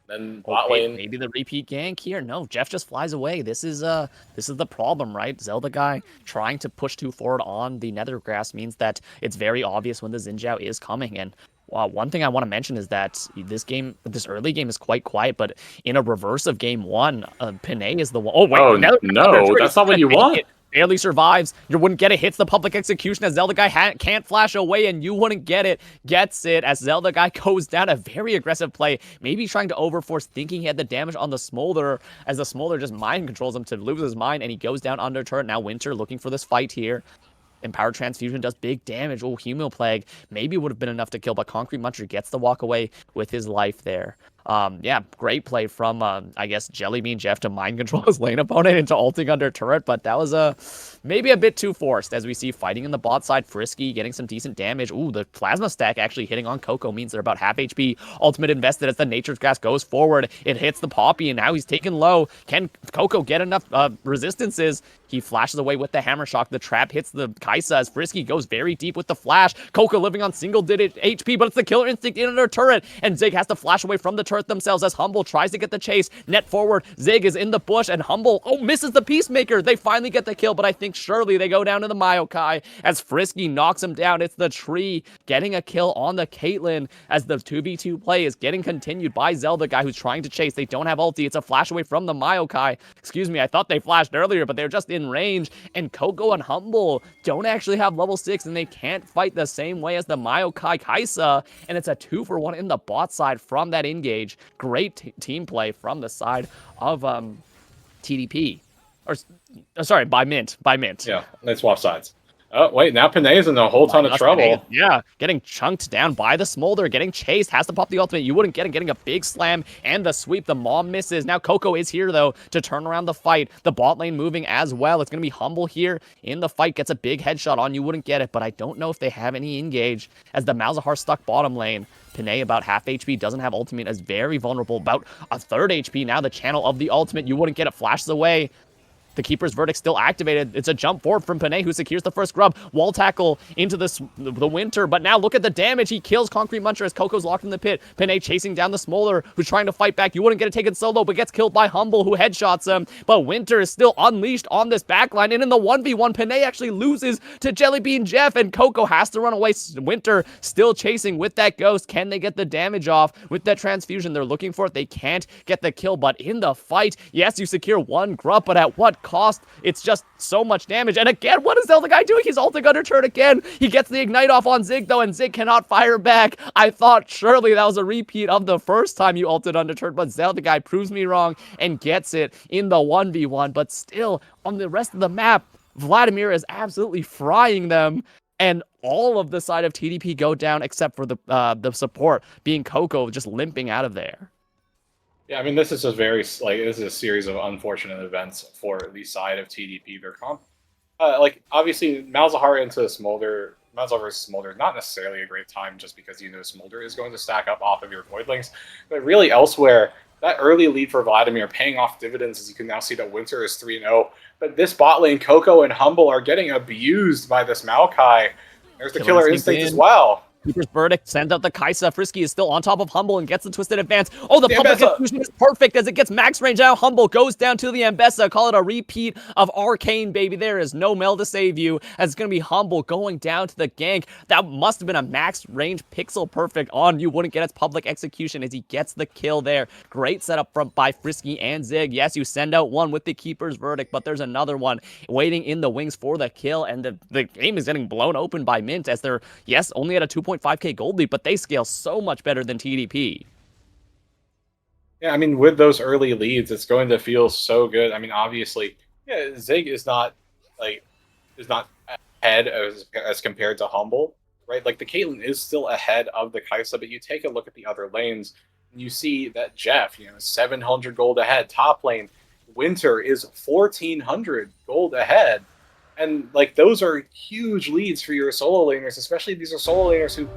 Then bot lane, maybe the repeat gank here. No, Jeff just flies away. This is the problem, right? Zelda guy trying to push too forward on the Nether Grasp means that it's very obvious when the Xin Zhao is coming. And one thing I want to mention is that this early game is quite quiet, but in a reverse of game one, Panay is the one. Oh wait, no, that's not what you want. Barely survives. You wouldn't get it. Hits the public execution as Zelda guy can't flash away, and you wouldn't get it. Gets it as Zelda guy goes down. A very aggressive play. Maybe trying to overforce, thinking he had the damage on the Smolder, as the Smolder just mind controls him to lose his mind, and he goes down under turret. Now Winter looking for this fight here. Empowered Transfusion does big damage. Oh, Humo Plague maybe would have been enough to kill, but Concrete Muncher gets the walk away with his life there. Yeah, great play from, I guess, Jellybean Jeff to mind control his lane opponent into ulting under turret, but that was maybe a bit too forced, as we see fighting in the bot side. Frisky getting some decent damage. Ooh, the Plasma stack actually hitting on Coco means they're about half HP. Ultimate invested as the Nature's Gas goes forward. It hits the Poppy, and now he's taken low. Can Coco get enough resistances? He flashes away with the Hammer Shock. The trap hits the Kaisa as Frisky goes very deep with the flash. Coco living on single-digit HP, but it's the Killer Instinct in under turret, and Zig has to flash away from the turret. turret themselves as Humble tries to get the chase. Net forward, Zig is in the bush, and Humble, misses the Peacemaker. They finally get the kill, but I think surely they go down to the Maokai as Frisky knocks him down. It's the tree getting a kill on the Caitlyn as the 2v2 play is getting continued by Zelda guy who's trying to chase. They don't have ulti. It's a flash away from the Maokai. Excuse me, I thought they flashed earlier, but they're just in range. And Coco and Humble don't actually have level 6, and they can't fight the same way as the Maokai Kaisa. And it's a 2-for-1 in the bot side from that engage. Great team play from the side of TDP. Or, sorry, by Mint. Yeah, they swap sides. Oh, wait, now Panay's in a whole ton of trouble. Yeah, getting chunked down by the Smolder, getting chased, has to pop the ultimate. You wouldn't get it, getting a big slam and the sweep. The mom misses. Now Coco is here, though, to turn around the fight. The bot lane moving as well. It's going to be Humble here in the fight. Gets a big headshot on. You wouldn't get it, but I don't know if they have any engage as the Malzahar stuck bottom lane. Panay about half HP, doesn't have ultimate, is very vulnerable. About a third HP now, the channel of the ultimate. You wouldn't get it, flashes away. The Keeper's Verdict still activated. It's a jump forward from Panay, who secures the first grub. Wall tackle into the Winter, but now look at the damage. He kills Concrete Muncher as Coco's locked in the pit. Panay chasing down the Smolder, who's trying to fight back. You wouldn't get it taken solo, but gets killed by Humble, who headshots him. But Winter is still unleashed on this backline, and in the 1v1, Panay actually loses to Jellybean Jeff, and Coco has to run away. Winter still chasing with that Ghost. Can they get the damage off with that transfusion? They're looking for it. They can't get the kill, but in the fight, yes, you secure one grub, but at what cost? It's just so much damage. And again, what is Zelda guy doing? He's ulting under turn again. He gets the ignite off on Zig, though, and Zig cannot fire back. I thought surely that was a repeat of the first time you ulted under turn, but Zelda guy proves me wrong and gets it in the 1v1. But still, on the rest of the map, Vladimir is absolutely frying them. And all of the side of TDP go down except for the support being Coco just limping out of there. Yeah, I mean, this is this is a series of unfortunate events for the side of TDP. They're obviously Malzahar into Smolder, Malzahar versus Smolder, not necessarily a great time just because Smolder is going to stack up off of your Voidlings, but really elsewhere, that early lead for Vladimir paying off dividends, as you can now see that Winter is 3-0. But this bot lane, Coco and Humble are getting abused by this Maokai. There's the Killer Instinct as well. Keeper's Verdict sends out the Kaisa. Frisky is still on top of Humble and gets the Twisted Advance. Oh, the public execution is perfect as it gets max range out. Humble goes down to the Ambessa. Call it a repeat of Arcane, baby. There is no Mel to save you, as it's going to be Humble going down to the gank. That must have been a max range pixel perfect on You Wouldn't Get Its public execution as he gets the kill there. Great setup by Frisky and Zig. Yes, you send out one with the Keeper's Verdict, but there's another one waiting in the wings for the kill, and the game is getting blown open by Mint as they're, yes, only at a 2.5k gold lead, but they scale so much better than TDP. Yeah, I mean, with those early leads, it's going to feel so good. I mean, obviously, yeah, Zig is not ahead as compared to Humble, right? Like the Caitlyn is still ahead of the Kaisa, but you take a look at the other lanes, and you see that Jeff, 700 gold ahead. Top lane, Winter is 1,400 gold ahead. And like those are huge leads for your solo laners, especially these are solo laners who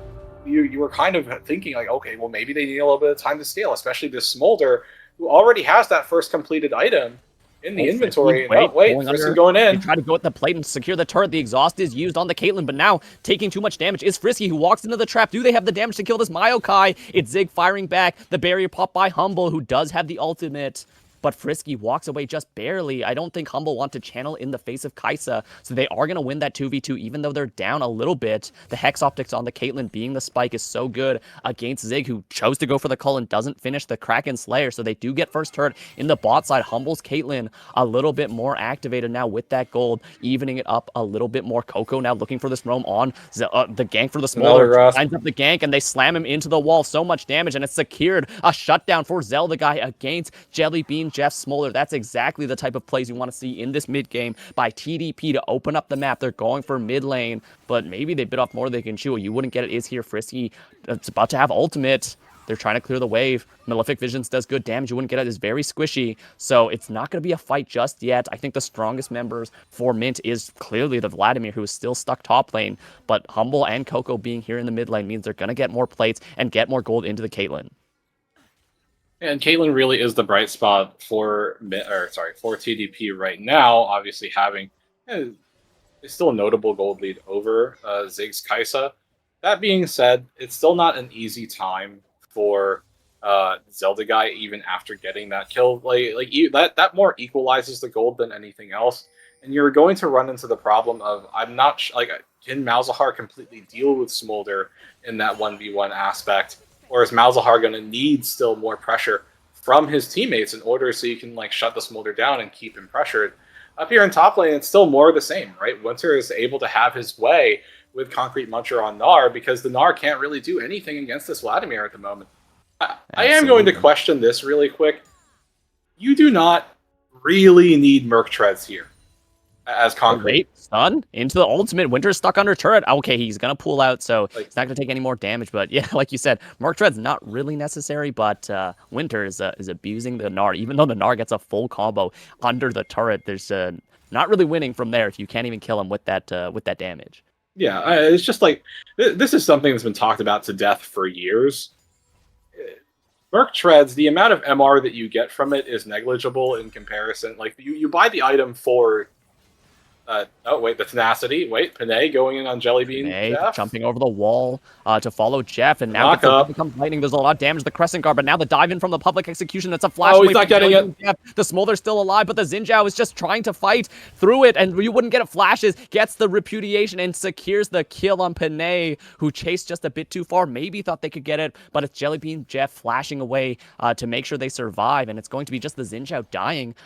you were kind of thinking like, okay, well maybe they need a little bit of time to scale, especially this Smolder who already has that first completed item in the inventory. Frisky going in. They try to go at the plate and secure the turret. The exhaust is used on the Caitlyn, but now taking too much damage is Frisky, who walks into the trap. Do they have the damage to kill this Maokai? It's Zig firing back. The barrier pop by Humble, who does have the ultimate. But Frisky walks away just barely. I don't think Humble want to channel in the face of Kaisa, so they are going to win that 2v2 even though they're down a little bit. The Hex Optics on the Caitlyn being the spike is so good against Zig, who chose to go for the cull and doesn't finish the Kraken Slayer, so they do get first turret in the bot side. Humble's Caitlyn a little bit more activated now with that gold, evening it up a little bit more. Coco now looking for this roam on the gank for the Smolder. Lines up the gank, and they slam him into the wall. So much damage, and it's secured. A shutdown for Zelda guy against Jellybean Jeff Smolder. That's exactly the type of plays you want to see in this mid game by TDP to open up the map. They're going for mid lane, but maybe they bit off more than they can chew. You Wouldn't Get It is here. Frisky, it's about to have ultimate. They're trying to clear the wave. Malefic Visions does good damage. You Wouldn't Get It is very squishy, so it's not going to be a fight just yet. I think the strongest members for Mint is clearly the Vladimir, who is still stuck top lane, but Humble and Coco being here in the mid lane means they're going to get more plates and get more gold into the Caitlyn. And Caitlyn really is the bright spot for TDP right now. Obviously, having it's still a notable gold lead over Zig's Kaisa. That being said, it's still not an easy time for Zelda guy even after getting that kill. That more equalizes the gold than anything else. And you're going to run into the problem of can Malzahar completely deal with Smolder in that 1v1 aspect, or is Malzahar going to need still more pressure from his teammates in order so you can like shut the Smolder down and keep him pressured? Up here in top lane, it's still more of the same, right? Winter is able to have his way with Concrete Muncher on Gnar because the Gnar can't really do anything against this Vladimir at the moment. I am going to question this really quick. You do not really need Merc Treads here as Concrete. Wait, stun into the ultimate. Winter's stuck under turret. Okay, he's going to pull out, so he's not going to take any more damage. But yeah, like you said, Merc Tread's not really necessary, but Winter is abusing the Gnar. Even though the Gnar gets a full combo under the turret, there's not really winning from there if you can't even kill him with that damage. Yeah, it's just like, this is something that's been talked about to death for years. Merc Treads, the amount of MR that you get from it is negligible in comparison. Like, you buy the item for... the tenacity. Panay going in on Jellybean. Jeff. Jumping over the wall to follow Jeff, and now it becomes lightning. There's a lot of damage to the Crescent Guard, but now the dive in from the public execution. It's a flash. Oh, he's not getting it. Jeff. The Smolder's still alive, but the Xin Zhao is just trying to fight through it, and you wouldn't get it. Flashes, gets the repudiation, and secures the kill on Panay, who chased just a bit too far. Maybe thought they could get it, but it's Jellybean Jeff flashing away to make sure they survive, and it's going to be just the Xin Zhao dying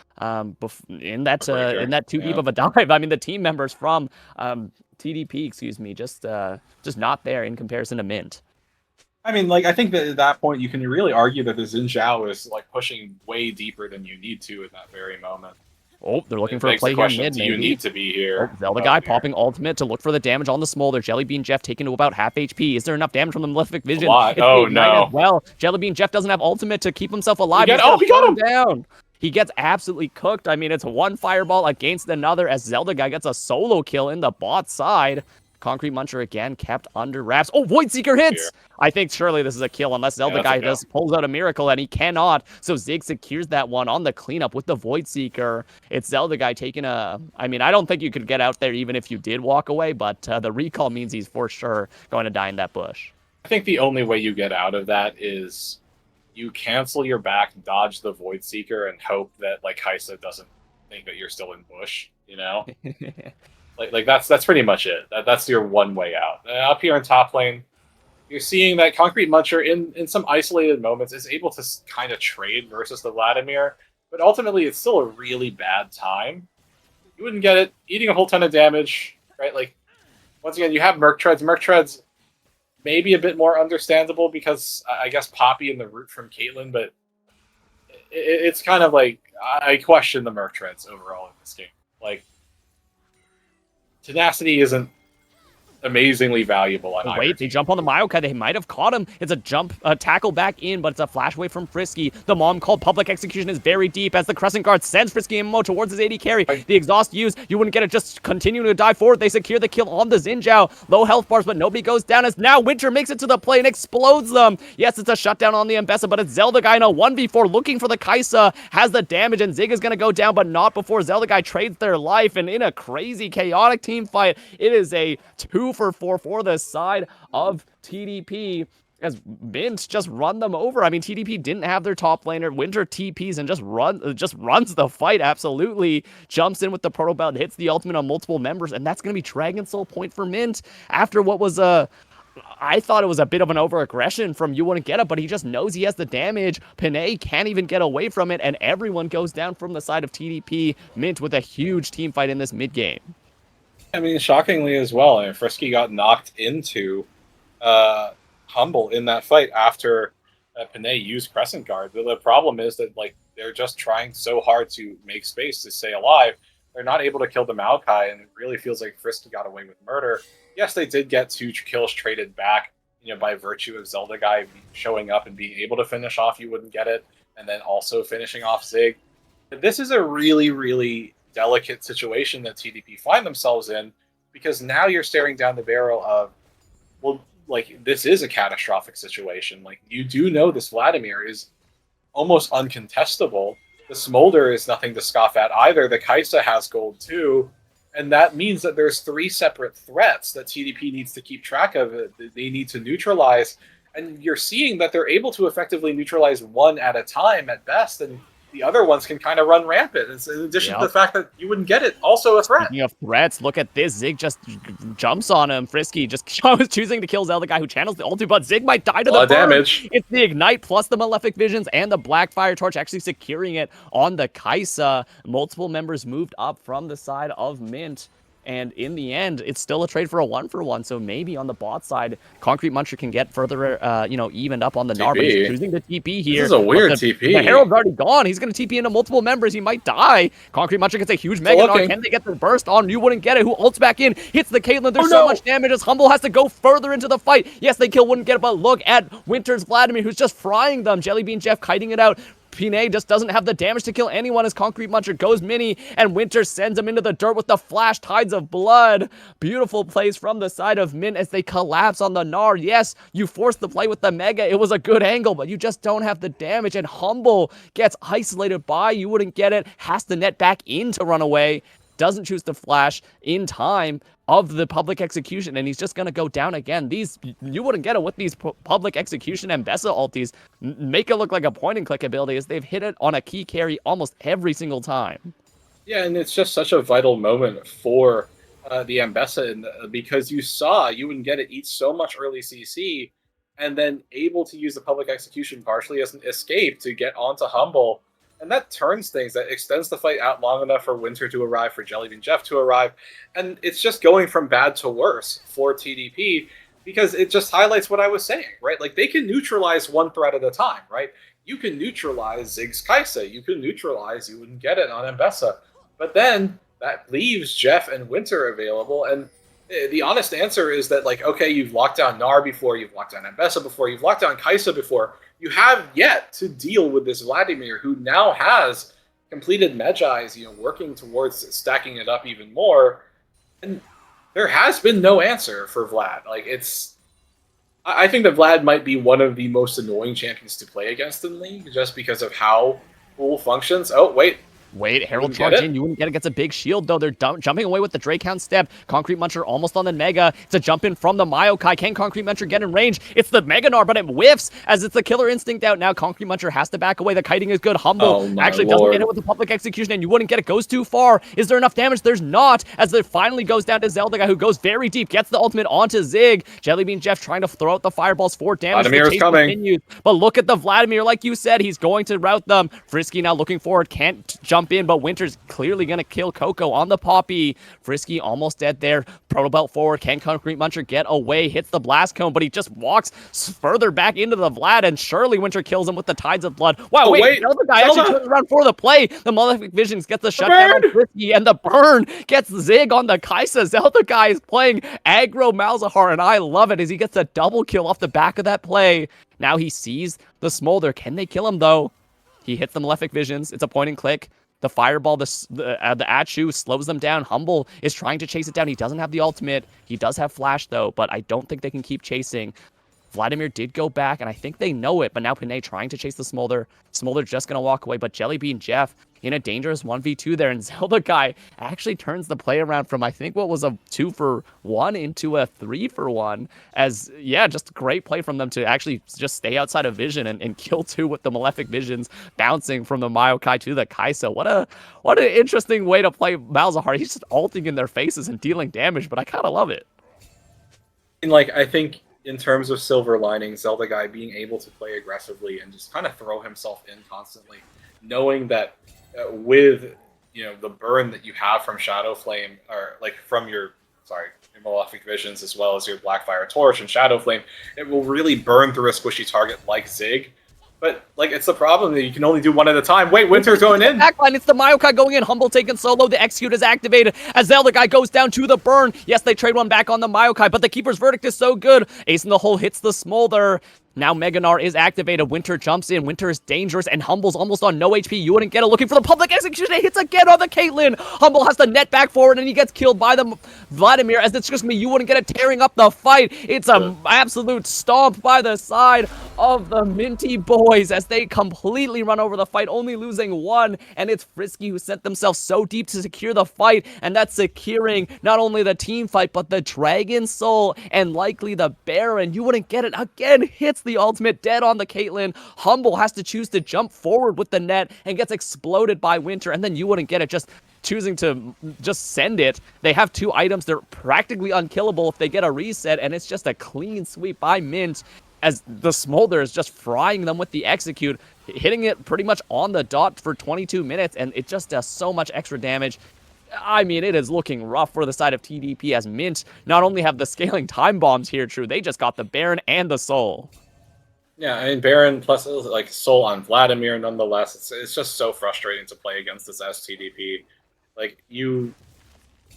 in that too deep of a dive. I mean, the team members from TDP, just not there in comparison to Mint. I mean, like, I think that at that point you can really argue that the Xin Zhao is like pushing way deeper than you need to at that very moment. Oh, they're looking for a play here mid. Do you need to be here? Oh, Zelda guy popping ultimate to look for the damage on the Smolder. Jellybean Jeff taken to about half HP. Is there enough damage from the Malefic Vision? Oh no! Well, Jellybean Jeff doesn't have ultimate to keep himself alive. He got him down. He gets absolutely cooked. I mean, it's one fireball against another as Zelda guy gets a solo kill in the bot side. Concrete Muncher again kept under wraps. Oh, Void Seeker hits! Here. I think surely this is a kill unless Zelda guy just pulls out a miracle, and he cannot. So Zig secures that one on the cleanup with the Void Seeker. It's Zelda guy taking a... I mean, I don't think you could get out there even if you did walk away, but the recall means he's for sure going to die in that bush. I think the only way you get out of that is you cancel your back, dodge the Void Seeker, and hope that like Kaisa doesn't think that you're still in bush, you know? like that's pretty much it. That's your one way out. Up here in top lane, you're seeing that Concrete Muncher in some isolated moments is able to kind of trade versus the Vladimir, but ultimately it's still a really bad time. You wouldn't get it. Eating a whole ton of damage, right? Like, once again, you have Merc Treads. Merc Treads maybe a bit more understandable because I guess Poppy and the root from Caitlyn, but it's kind of like I question the Merc Treads overall in this game. Like, tenacity isn't amazingly valuable on Wait, they jump on the Maokai. They might have caught him. It's a jump, a tackle back in, but it's a flash away from Frisky. The mom called public execution is very deep as the Crescent Guard sends Frisky and Mo towards his AD carry. The exhaust used, you wouldn't get it, just continuing to dive forward. They secure the kill on the Xin Zhao. Low health bars, but nobody goes down as now Winter makes it to the play and explodes them. Yes, it's a shutdown on the Mbessa, but it's Zelda guy in a 1v4 looking for the Kaisa. Has the damage and Zig is going to go down, but not before Zelda guy trades their life. And in a crazy, chaotic team fight, it is a 2-for-4 for the side of TDP as Mint just run them over. I mean, TDP didn't have their top laner. Winter TPs and just runs the fight. Absolutely jumps in with the Proto Belt, hits the ultimate on multiple members, and that's going to be Dragon Soul point for Mint after what was I thought it was a bit of an over-aggression from You Wouldn't Get It, but he just knows he has the damage. Panay can't even get away from it, and everyone goes down from the side of TDP. Mint with a huge team fight in this mid-game. I mean, shockingly as well, I mean, Frisky got knocked into Humble in that fight after Panay used Crescent Guard. The problem is that like they're just trying so hard to make space to stay alive. They're not able to kill the Maokai, and it really feels like Frisky got away with murder. Yes, they did get 2 kills traded back, you know, by virtue of Zelda guy showing up and being able to finish off You Wouldn't Get It, and then also finishing off Zig. But this is a really, really delicate situation that TDP find themselves in, because now you're staring down the barrel of, well, like, this is a catastrophic situation. Like, you do know this Vladimir is almost uncontestable. The Smolder is nothing to scoff at either. The Kaisa has gold too, and that means that there's 3 separate threats that TDP needs to keep track of. They need to neutralize, And you're seeing that they're able to effectively neutralize one at a time at best, and the other ones can kind of run rampant. It's, in addition to the fact that you wouldn't get it, also a threat. Speaking of threats, look at this. Zig just jumps on him. Frisky just choosing to kill Zelda guy who channels the ulti, but Zig might die to the burn. Damage. It's the Ignite plus the Malefic Visions and the Black Fire Torch actually securing it on the Kaisa. Multiple members moved up from the side of Mint. And in the end, it's still a trade for a 1-for-1. So maybe on the bot side, Concrete Muncher can get further, evened up on the Gnar. But he's choosing the TP here. This is a weird TP. The Herald's already gone. He's going to TP into multiple members. He might die. Concrete Muncher gets a huge Mega Gnar. Can they get the burst on? You wouldn't get it. Who ults back in? Hits the Caitlyn. There's so much damage as Humble has to go further into the fight. Yes, they kill, wouldn't get it. But look at Winter's Vladimir, who's just frying them. Jellybean Jeff kiting it out. Pinay just doesn't have the damage to kill anyone as Concrete Muncher goes mini, and Winter sends him into the dirt with the flash tides of blood. Beautiful plays from the side of Mint as they collapse on the Gnar. Yes, you forced the play with the Mega. It was a good angle, but you just don't have the damage, and Humble gets isolated by. You wouldn't get it. Has to net back in to run away. Doesn't choose to flash in time of the public execution, and he's just going to go down again. You wouldn't get it with these public execution and Bessa ultis. Make it look like a point-and-click ability as they've hit it on a key carry almost every single time. Yeah, and it's just such a vital moment for the Ambessa because you wouldn't get it eat so much early CC and then able to use the public execution partially as an escape to get onto Humble. And that turns things, that extends the fight out long enough for Winter to arrive, for Jellybean Jeff to arrive. And it's just going from bad to worse for TDP because it just highlights what I was saying, right? Like, they can neutralize one threat at a time, right? You can neutralize Zig's Kaisa. You can neutralize, you wouldn't get it on Ambessa. But then that leaves Jeff and Winter available. And the honest answer is that, like, okay, you've locked down Gnar before, you've locked down Ambessa before, you've locked down Kaisa before. You have yet to deal with this Vladimir, who now has completed Medjai's, working towards stacking it up even more. And there has been no answer for Vlad. Like, I think that Vlad might be one of the most annoying champions to play against in League, just because of how Pool functions. Oh, wait. Herald charge in. You wouldn't get it. Gets a big shield, though. They're jumping away with the Drakehound step. Concrete Muncher almost on the Mega. It's a jump in from the Maokai. Can Concrete Muncher get in range? It's the Mega Gnar, but it whiffs as it's the Killer Instinct out. Now Concrete Muncher has to back away. The kiting is good. Humble actually doesn't get it with the public execution, and you wouldn't get it. Goes too far. Is there enough damage? There's not, as it finally goes down to Zelda guy, who goes very deep. Gets the ultimate onto Zig. Jellybean Jeff trying to throw out the fireballs for damage. Vladimir is coming. Continues. But look at the Vladimir. Like you said, he's going to route them. Frisky now looking forward. Can't jump in, but Winter's clearly going to kill Coco on the Poppy. Frisky almost dead there. Proto Belt forward. Can Concrete Muncher get away? Hits the Blast Cone, but he just walks further back into the Vlad, and surely Winter kills him with the Tides of Blood. Wow, wait. The other guy actually turns around for the play. The Malefic Visions gets the shutdown on Frisky, and the burn gets Zig on the Kaisa. Zelda guy is playing aggro Malzahar, and I love it as he gets a double kill off the back of that play. Now he sees the Smolder. Can they kill him, though? He hits the Malefic Visions. It's a point and click. The fireball, the Achu slows them down. Humble is trying to chase it down. He doesn't have the ultimate. He does have flash, though, but I don't think they can keep chasing. Vladimir did go back, and I think they know it, but now Pinay trying to chase the Smolder. Smolder just going to walk away, but Jellybean Jeff in a dangerous 1v2 there, and Zelda guy actually turns the play around from, I think, what was a 2-for-1 into a 3-for-1, as, yeah, just a great play from them to actually just stay outside of vision and kill two with the Malefic Visions bouncing from the Maokai to the Kaisa. What an interesting way to play Malzahar. He's just ulting in their faces and dealing damage, but I kind of love it. And, like, I think in terms of silver lining, Zelda guy being able to play aggressively and just kind of throw himself in constantly, knowing that with the burn that you have from Shadow Flame, or like from your Malefic Visions, as well as your Blackfire Torch and Shadow Flame, it will really burn through a squishy target like Zig. But, like, it's the problem that you can only do one at a time. Wait, Winter's going in. Backline, it's the Maokai going in. Humble taken solo. The Execute is activated as Zelda guy goes down to the burn. Yes, they trade one back on the Maokai, but the Keeper's Verdict is so good. Ace in the hole hits the Smolder. Now Mega Gnar is activated. Winter jumps in. Winter is dangerous, and Humble's almost on no HP. You wouldn't get it. Looking for the public execution. It hits again on the Caitlyn. Humble has to net back forward, and he gets killed by the Vladimir, as it's just me. You wouldn't get it, tearing up the fight. It's an absolute stomp by the side of the Minty boys as they completely run over the fight, only losing one. And it's Frisky who sent themselves so deep to secure the fight, and that's securing not only the team fight, but the Dragon Soul and likely the Baron. You wouldn't get it again. Hits gets the ultimate dead on the Caitlyn. Humble has to choose to jump forward with the net and gets exploded by Winter, and then you wouldn't get it, just choosing to just send it. They have 2 items. They're practically unkillable if they get a reset, and it's just a clean sweep by Mint as the Smolder is just frying them with the execute, hitting it pretty much on the dot for 22 minutes, and it just does so much extra damage. I mean, it is looking rough for the side of TDP as Mint not only have the scaling time bombs here, true, they just got the Baron and the Soul. Yeah, I mean, Baron plus like Soul on Vladimir, nonetheless, it's just so frustrating to play against this STDP. Like, you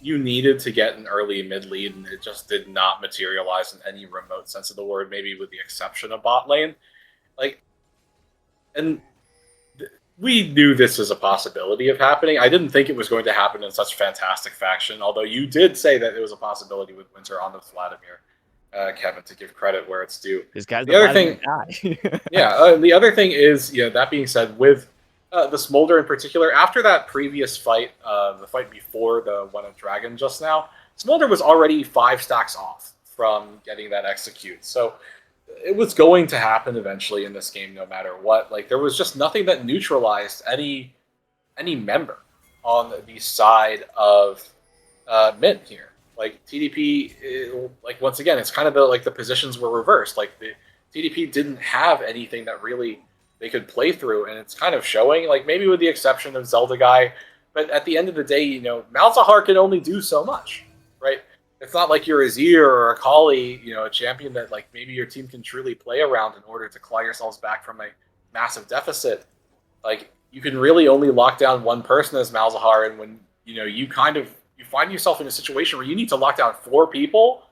needed to get an early mid lead, and it just did not materialize in any remote sense of the word, maybe with the exception of bot lane. Like, and we knew this was a possibility of happening. I didn't think it was going to happen in such fantastic fashion, although you did say that it was a possibility with Winter on the Vladimir, Kevin, to give credit where it's due. This guy's the other thing. Guy. Yeah, the other thing is, that being said, with the Smolder in particular, after that previous fight, the fight before the one of Dragon just now, Smolder was already 5 stacks off from getting that execute. So it was going to happen eventually in this game, no matter what. Like, there was just nothing that neutralized any member on the side of Mint here. Like, TDP, like, once again, it's kind of the positions were reversed. Like, the TDP didn't have anything that really they could play through, and it's kind of showing, like, maybe with the exception of Zelda Guy. But at the end of the day, Malzahar can only do so much, right? It's not like you're a Azir or a Kali, a champion that, like, maybe your team can truly play around in order to claw yourselves back from a massive deficit. Like, you can really only lock down one person as Malzahar, and when, you find yourself in a situation where you need to lock down 4 people,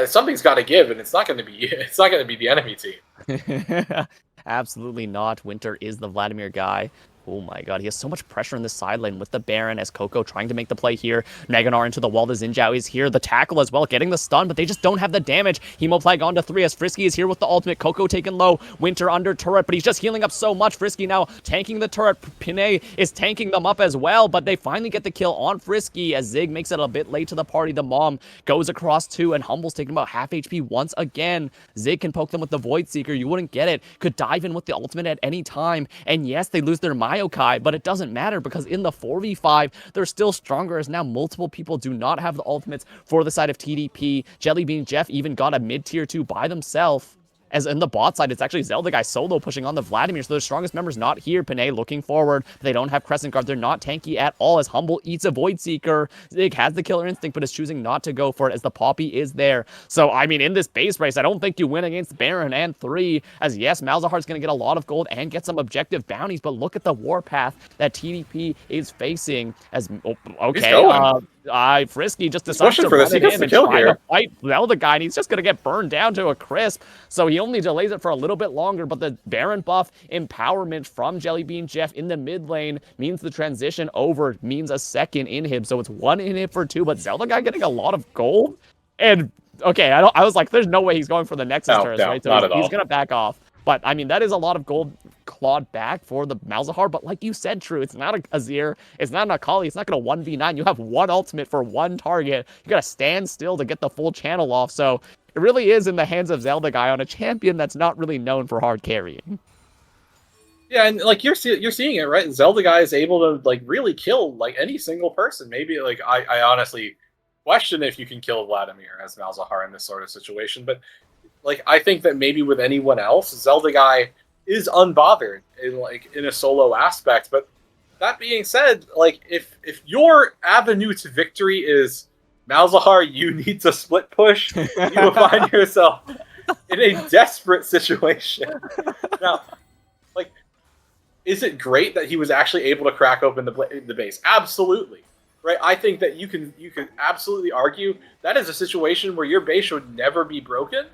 something's got to give, and it's not going to be the enemy team. Absolutely not. Winter is the Vladimir guy. Oh my god, he has so much pressure in the side lane with the Baron as Coco trying to make the play here. Naganar into the wall. The Xin Zhao is here. The tackle as well, getting the stun, but they just don't have the damage. Hemoplag onto 3 as Frisky is here with the ultimate. Coco taken low. Winter under turret, but he's just healing up so much. Frisky now tanking the turret. Pinay is tanking them up as well, but they finally get the kill on Frisky as Zig makes it a bit late to the party. The mom goes across 2, and Humble's taking about half HP once again. Zig can poke them with the Void Seeker. You wouldn't get it. Could dive in with the ultimate at any time, and yes, they lose their Maokai, but it doesn't matter because in the 4v5, they're still stronger as now multiple people do not have the ultimates for the side of TDP. Jellybean Jeff even got a mid-tier 2 by themselves. As in the bot side, it's actually Zelda Guy solo pushing on the Vladimir, so the strongest member's not here. Panay looking forward. They don't have Crescent Guard. They're not tanky at all as Humble eats a Void Seeker. Zig has the killer instinct, but is choosing not to go for it as the Poppy is there. So, I mean, in this base race, I don't think you win against Baron and 3, as yes, Malzahar's going to get a lot of gold and get some objective bounties, but look at the warpath that TDP is facing as, Frisky just decides to run it in and try to fight Zelda Guy, and he's just going to get burned down to a crisp. So he only delays it for a little bit longer, but the Baron buff empowerment from Jellybean Jeff in the mid lane means the transition over means a second inhib. So it's 1 inhib for 2, but Zelda Guy getting a lot of gold. And okay, I was like, there's no way he's going for the Nexus turret, right? So he's going to back off. But, I mean, that is a lot of gold clawed back for the Malzahar. But like you said, True, it's not a Azir. It's not an Akali. It's not going to 1v9. You have 1 ultimate for 1 target. You got to stand still to get the full channel off. So it really is in the hands of Zelda Guy on a champion that's not really known for hard carrying. Yeah, and like you're seeing it, right? Zelda Guy is able to like really kill like any single person. Maybe like I honestly question if you can kill Vladimir as Malzahar in this sort of situation, but like, I think that maybe with anyone else, Zelda Guy is unbothered in a solo aspect. But that being said, like, if your avenue to victory is Malzahar, you need to split push, you will find yourself in a desperate situation. Now, like, is it great that he was actually able to crack open the base? Absolutely. Right? I think that you can absolutely argue that is a situation where your base should never be broken.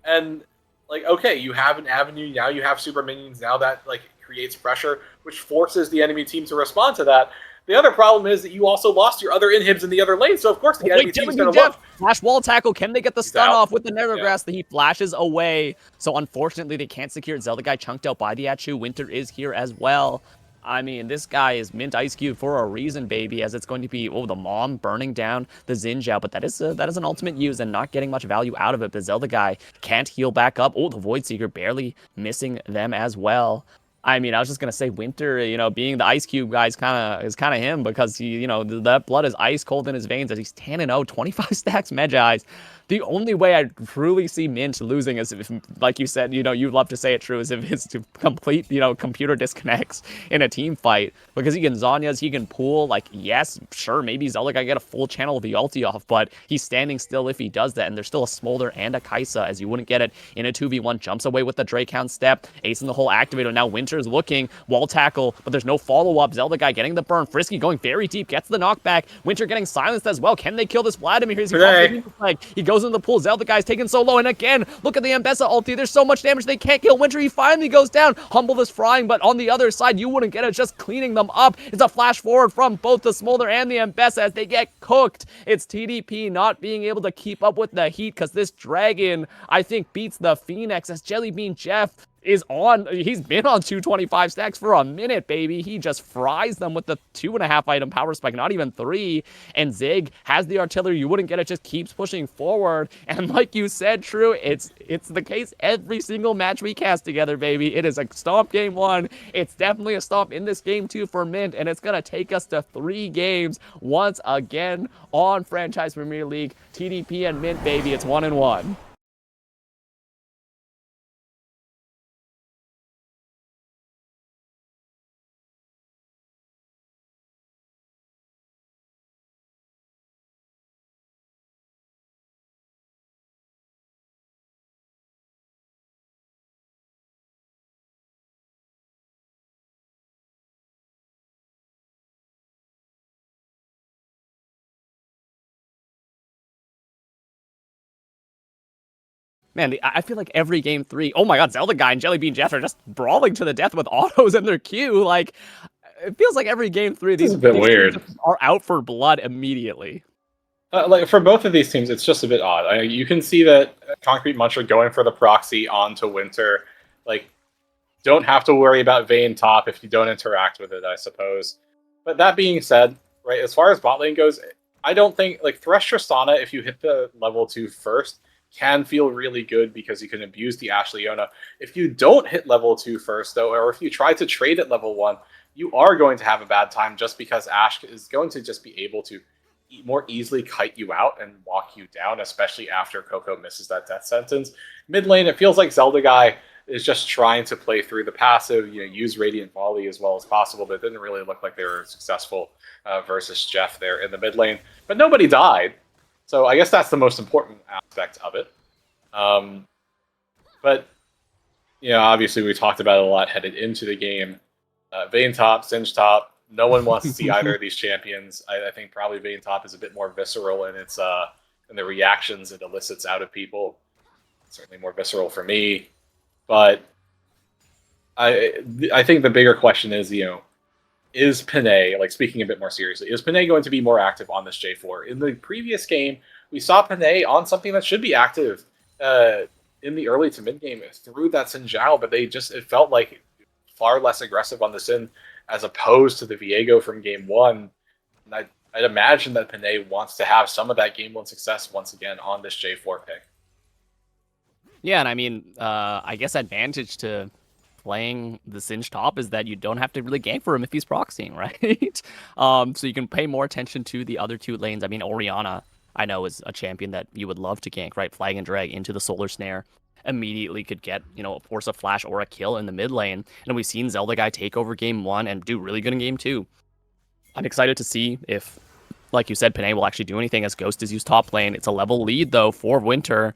And, like, okay, you have an avenue, now you have super minions, now that, like, creates pressure, which forces the enemy team to respond to that. The other problem is that you also lost your other inhibs in the other lane, so of course the enemy team's going to look. Flash wall tackle, can they get the stun off with the Nethergrass that he flashes away? So unfortunately, they can't secure it. Zelda Guy chunked out by the Achu. Winter is here as well. I mean, this guy is Mint Ice Cube for a reason, baby, as it's going to be, the Mom burning down the Zinjao, but that is an ultimate use and not getting much value out of it. But Zelda guy can't heal back up. Oh, the Void Seeker barely missing them as well. I mean, I was just gonna say Winter, being the Ice Cube guy is kind of him because that blood is ice cold in his veins as he's 10-0, 25 stacks Medjai's. The only way I truly see Mint losing is if, like you said, you'd love to say it true, is if it's to complete, computer disconnects in a team fight. Because he can Zanyas, he can pool, like, yes, sure, maybe Zelda can get a full channel of the ulti off, but he's standing still if he does that, and there's still a Smolder and a Kaisa, as you wouldn't get it in a 2v1, jumps away with the Drakehound step, ace in the whole activator. Now Winter's looking, wall tackle, but there's no follow-up. Zelda guy getting the burn, Frisky going very deep, gets the knockback, Winter getting silenced as well. Can they kill this Vladimir? He goes into the pool. Zelda guy's taken so low, and again, look at the Ambessa ulti. There's so much damage they can't kill Winter. He finally goes down. Humble is frying, but on the other side, you wouldn't get it. Just cleaning them up. It's a flash forward from both the Smolder and the Ambessa as they get cooked. It's TDP not being able to keep up with the heat because this dragon, I think, beats the Phoenix as Jellybean Jeff he's been on 225 stacks for a minute, baby. He just fries them with the 2.5 item power spike, not even 3. And Zig has the artillery. You wouldn't get it, just keeps pushing forward. And like you said, True, it's the case every single match we cast together, baby. It is a stomp game 1. It's definitely a stomp in this game 2 for Mint, and it's gonna take us to 3 games once again on Franchise Premier League. TDP and Mint, baby. It's 1-1. Man, I feel like every game 3, oh my god, Zelda guy and Jellybean Jeff are just brawling to the death with autos in their queue. Like, it feels like every game 3, these weird. Are out for blood immediately. Like for both of these teams, it's just a bit odd. You can see that Concrete Muncher going for the proxy onto Winter. Like, don't have to worry about Vayne top if you don't interact with it, I suppose. But that being said, right, as far as bot lane goes, I don't think, like, Thresh Tristana, if you hit the level 2 first, can feel really good because you can abuse the Ashe Leona. If you don't hit level 2 first, though, or if you try to trade at level 1, you are going to have a bad time just because Ashe is going to just be able to more easily kite you out and walk you down, especially after Coco misses that death sentence. Mid lane, it feels like Zelda guy is just trying to play through the passive, use Radiant Volley as well as possible, but it didn't really look like they were successful versus Jeff there in the mid lane. But nobody died, so I guess that's the most important aspect of it. But, obviously we talked about it a lot headed into the game. Vayne top, Singe top, no one wants to see either of these champions. I think probably Vayne top is a bit more visceral in its in the reactions it elicits out of people. Certainly more visceral for me. But I think the bigger question is, is Panay, like speaking a bit more seriously, is Panay going to be more active on this J4? In the previous game, we saw Panay on something that should be active in the early to mid game through that Xin Zhao, but it felt like far less aggressive on the Xin as opposed to the VIEGO from game 1. And I'd imagine that Panay wants to have some of that game 1 success once again on this J4 pick. Yeah, and I mean, I guess advantage to playing the Singe top is that you don't have to really gank for him if he's proxying, right? So you can pay more attention to the other 2 lanes. I mean, Orianna, I know, is a champion that you would love to gank, right? Flag and drag into the Solar Snare. Immediately could get, force a flash or a kill in the mid lane. And we've seen Zelda guy take over game 1 and do really good in game 2. I'm excited to see if, like you said, Panay will actually do anything as Ghost is used top lane. It's a level lead, though, for Winter.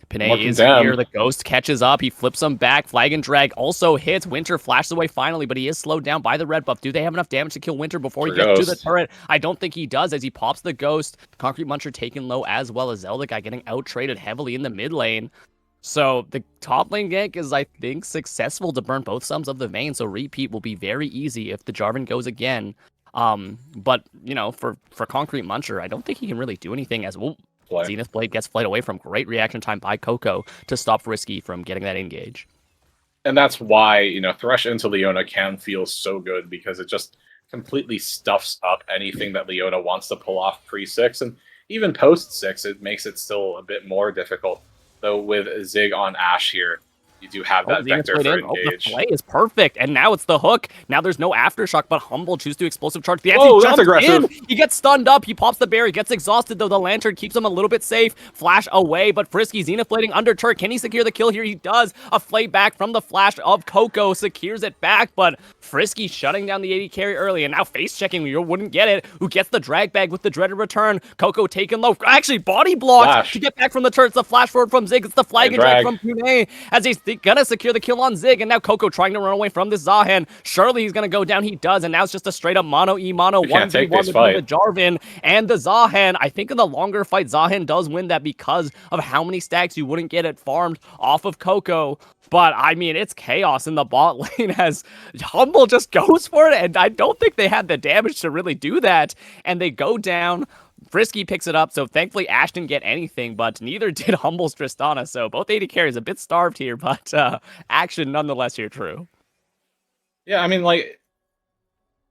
Panay is here. The Ghost catches up. He flips him back. Flag and drag also hits. Winter flashes away finally, but he is slowed down by the red buff. Do they have enough damage to kill Winter before he gets to the turret? I don't think he does as he pops the Ghost. Concrete Muncher taken low as well as Zelda guy getting out-traded heavily in the mid lane. So the top lane gank is, I think, successful to burn both sums of the Vayne, so repeat will be very easy if the Jarvan goes again. But, for Concrete Muncher, I don't think he can really do anything as well. Zenith Blade gets played away from. Great reaction time by Coco to stop Frisky from getting that engage. And that's why, Thresh into Leona can feel so good, because it just completely stuffs up anything that Leona wants to pull off pre-6. And even post-6, it makes it still a bit more difficult. Though with Zig on Ashe here, you do have Oh, that Zenith vector played for in. Oh, the engage. play is perfect. And now it's the hook. Now there's no aftershock, but Humble chooses to explosive charge. The Oh, that's jumps aggressive. in. He gets stunned up. He pops the berry, gets exhausted, though. The Lantern keeps him a little bit safe. Flash away, but Frisky Zenith blading under turret. Can he secure the kill here? He does. A flay back from the flash of Coco secures it back, but Frisky shutting down the AD carry early, and now face checking. You wouldn't get it. Who gets the drag bag with the dreaded return? Coco taken low. Actually, body blocked Flash. to get back from the turret. It's the flash forward from Zig. It's the flag and drag from Pune as he's gonna secure the kill on Zig, and now Coco trying to run away from this Zahen. Surely he's gonna go down. He does, and now it's just a straight up mono 1v1 between the Jarvan and the Zahen. I think in the longer fight, Zahen does win that because of how many stacks you wouldn't get it farmed off of Coco. But I mean, it's chaos in the bot lane as Humble just goes for it, and I don't think they had the damage to really do that. And they go down. Frisky picks it up, so thankfully Ashe didn't get anything, but neither did Humble's Tristana, so both AD carries a bit starved here, but action nonetheless here true. Yeah, I mean, like,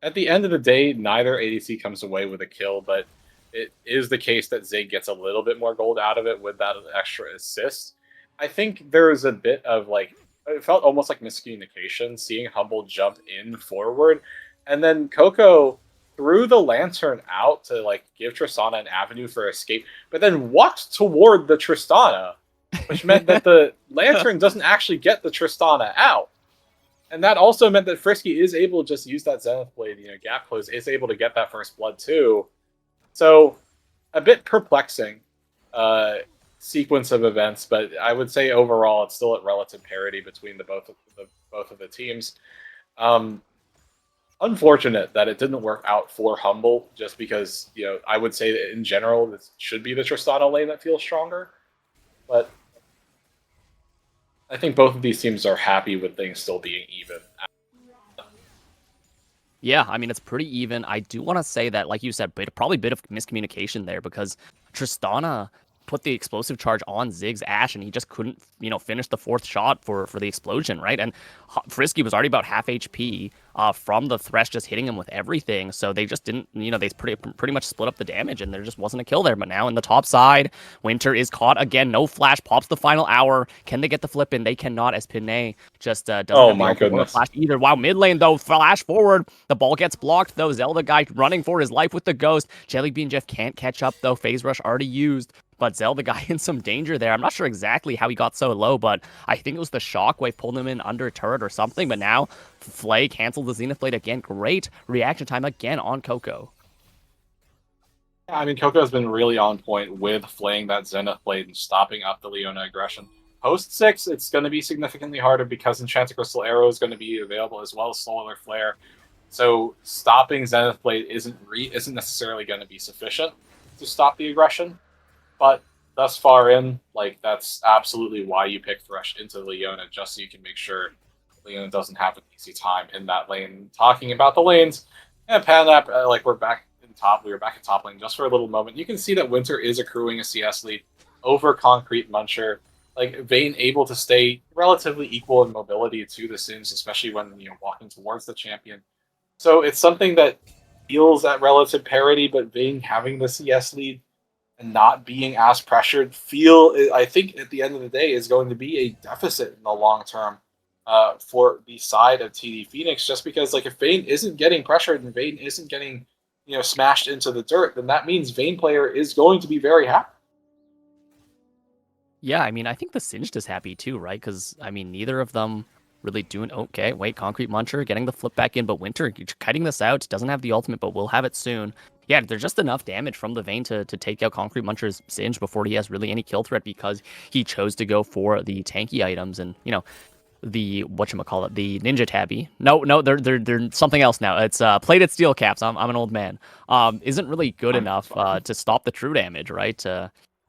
at the end of the day, neither ADC comes away with a kill, but it is the case that Zig gets a little bit more gold out of it with that extra assist. I think there is a bit of, like, it felt almost like miscommunication, seeing Humble jump in forward, and then Coco threw the Lantern out to, like, give Tristana an avenue for escape, but then walked toward the Tristana, which meant that the Lantern doesn't actually get the Tristana out. And that also meant that Frisky is able to just use that Zenith Blade, gap close, is able to get that first blood too. So, a bit perplexing sequence of events, but I would say overall it's still at relative parity between both of the teams. Unfortunate that it didn't work out for Humble, just because, I would say that in general, this should be the Tristana lane that feels stronger. But I think both of these teams are happy with things still being even. Yeah, I mean, it's pretty even. I do want to say that, like you said, probably a bit of miscommunication there, because Tristana put the explosive charge on Zig's Ashe, and he just couldn't, finish the fourth shot for the explosion, right? And Frisky was already about half HP from the Thresh just hitting him with everything, so they just didn't, they pretty much split up the damage, and there just wasn't a kill there. But now in the top side, Winter is caught again. No flash, pops the final hour. Can they get the flip in? They cannot, as Pinay just doesn't have the flash either. Wow, mid lane though, flash forward. The ball gets blocked though. Zelda guy running for his life with the ghost. Jellybean Jeff can't catch up though. Phase rush already used. But Zelda guy in some danger there. I'm not sure exactly how he got so low, but I think it was the shockwave pulled him in under a turret or something. But now Flay canceled the Zenith Blade again. Great reaction time again on Coco. Yeah, I mean, Coco has been really on point with flaying that Zenith Blade and stopping up the Leona aggression. Post 6, it's going to be significantly harder because Enchanted Crystal Arrow is going to be available, as well as Solar Flare. So stopping Zenith Blade isn't necessarily going to be sufficient to stop the aggression. But thus far in, that's absolutely why you pick Thresh into Leona, just so you can make sure Leona doesn't have an easy time in that lane. Talking about the lanes, and Panap, we're back in top. We were back in top lane just for a little moment. You can see that Winter is accruing a CS lead over Concrete Muncher. Vayne able to stay relatively equal in mobility to the Sims, especially when walking towards the champion. So it's something that feels at relative parity, but Vayne having the CS lead and not being as pressured, I think at the end of the day, is going to be a deficit in the long term for the side of TD Phoenix, just because if Vayne isn't getting pressured and Vayne isn't getting smashed into the dirt, then that means Vayne player is going to be very happy. Yeah, I mean, I think the Singed is happy too, right? Because, I mean, neither of them really doing... Okay, wait, Concrete Muncher getting the flip back in, but Winter kiting this out, doesn't have the ultimate, but will have it soon. Yeah, there's just enough damage from the Vayne to take out Concrete Muncher's Singe before he has really any kill threat, because he chose to go for the tanky items and, the whatchamacallit, the Ninja Tabby. No, they're something else now. It's plated steel caps. I'm an old man. Isn't really good enough to stop the true damage, right?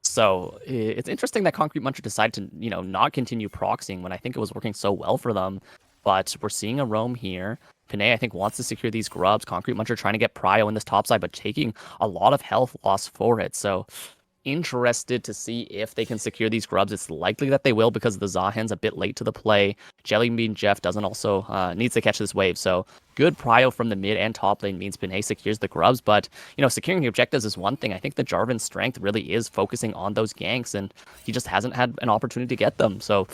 So it's interesting that Concrete Muncher decided to, not continue proxying when I think it was working so well for them. But we're seeing a roam here. Pinay, I think, wants to secure these grubs. Concrete Muncher trying to get Prio in this top side, but taking a lot of health loss for it. So interested to see if they can secure these grubs. It's likely that they will because the Zahen's a bit late to the play. Jellybean Jeff doesn't also needs to catch this wave. So good prio from the mid and top lane means Pinay secures the grubs. But, you know, securing the objectives is one thing. I think the Jarvan's strength really is focusing on those ganks, and he just hasn't had an opportunity to get them. So,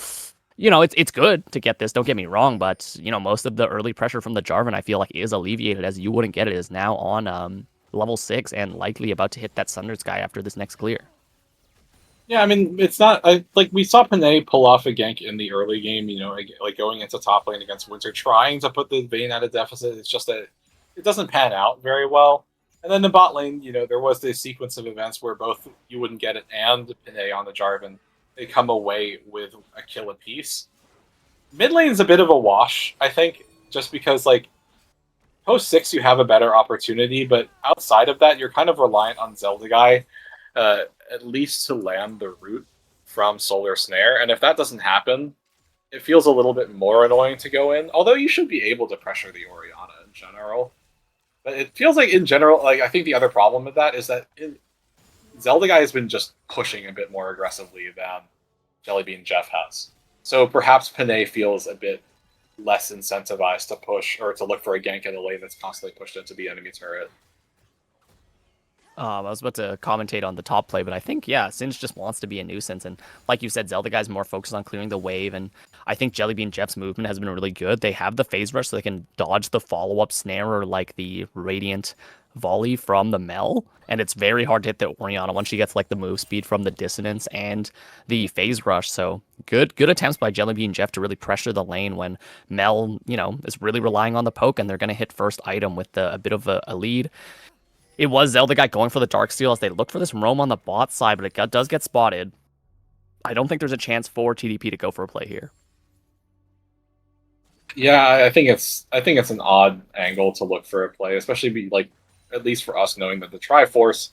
you know, it's good to get this, don't get me wrong, but, you know, most of the early pressure from the Jarvan, I feel like, is alleviated, as you wouldn't get it, is now on level 6 and likely about to hit that Thunder Sky after this next clear. Yeah, I mean, it's not like we saw Panay pull off a gank in the early game, you know, like going into top lane against Winter, trying to put the Vayne at a deficit. It's just that it doesn't pan out very well. And then the bot lane, you know, there was this sequence of events where both You Wouldn't Get It and Panay on the Jarvan, they come away with a kill apiece. Mid lane's a bit of a wash, I think, just because, like, post 6 you have a better opportunity, but outside of that, you're kind of reliant on Zelda Guy, at least to land the root from Solar Snare. And if that doesn't happen, it feels a little bit more annoying to go in, although you should be able to pressure the Orianna in general. But it feels like, in general, like, I think the other problem with that is that Zelda Guy has been just pushing a bit more aggressively than Jellybean Jeff has. So perhaps Panay feels a bit less incentivized to push or to look for a gank in a lane that's constantly pushed into the enemy turret. I was about to commentate on the top play, but I think, yeah, Singe just wants to be a nuisance. And like you said, Zelda Guy's more focused on clearing the wave. And I think Jellybean Jeff's movement has been really good. They have the phase rush so they can dodge the follow-up snare or like the Radiant volley from the Mel. And it's very hard to hit the Orianna once she gets like the move speed from the dissonance and the phase rush. So good attempts by Jellybean Jeff to really pressure the lane when Mel, you know, is really relying on the poke, and they're going to hit first item with a bit of a lead. It was Zelda Guy going for the Darksteel as they look for this roam on the bot side, but it does get spotted. I don't think there's a chance for TDP to go for a play here. Yeah, I think it's an odd angle to look for a play, especially like, at least for us, knowing that the Tribush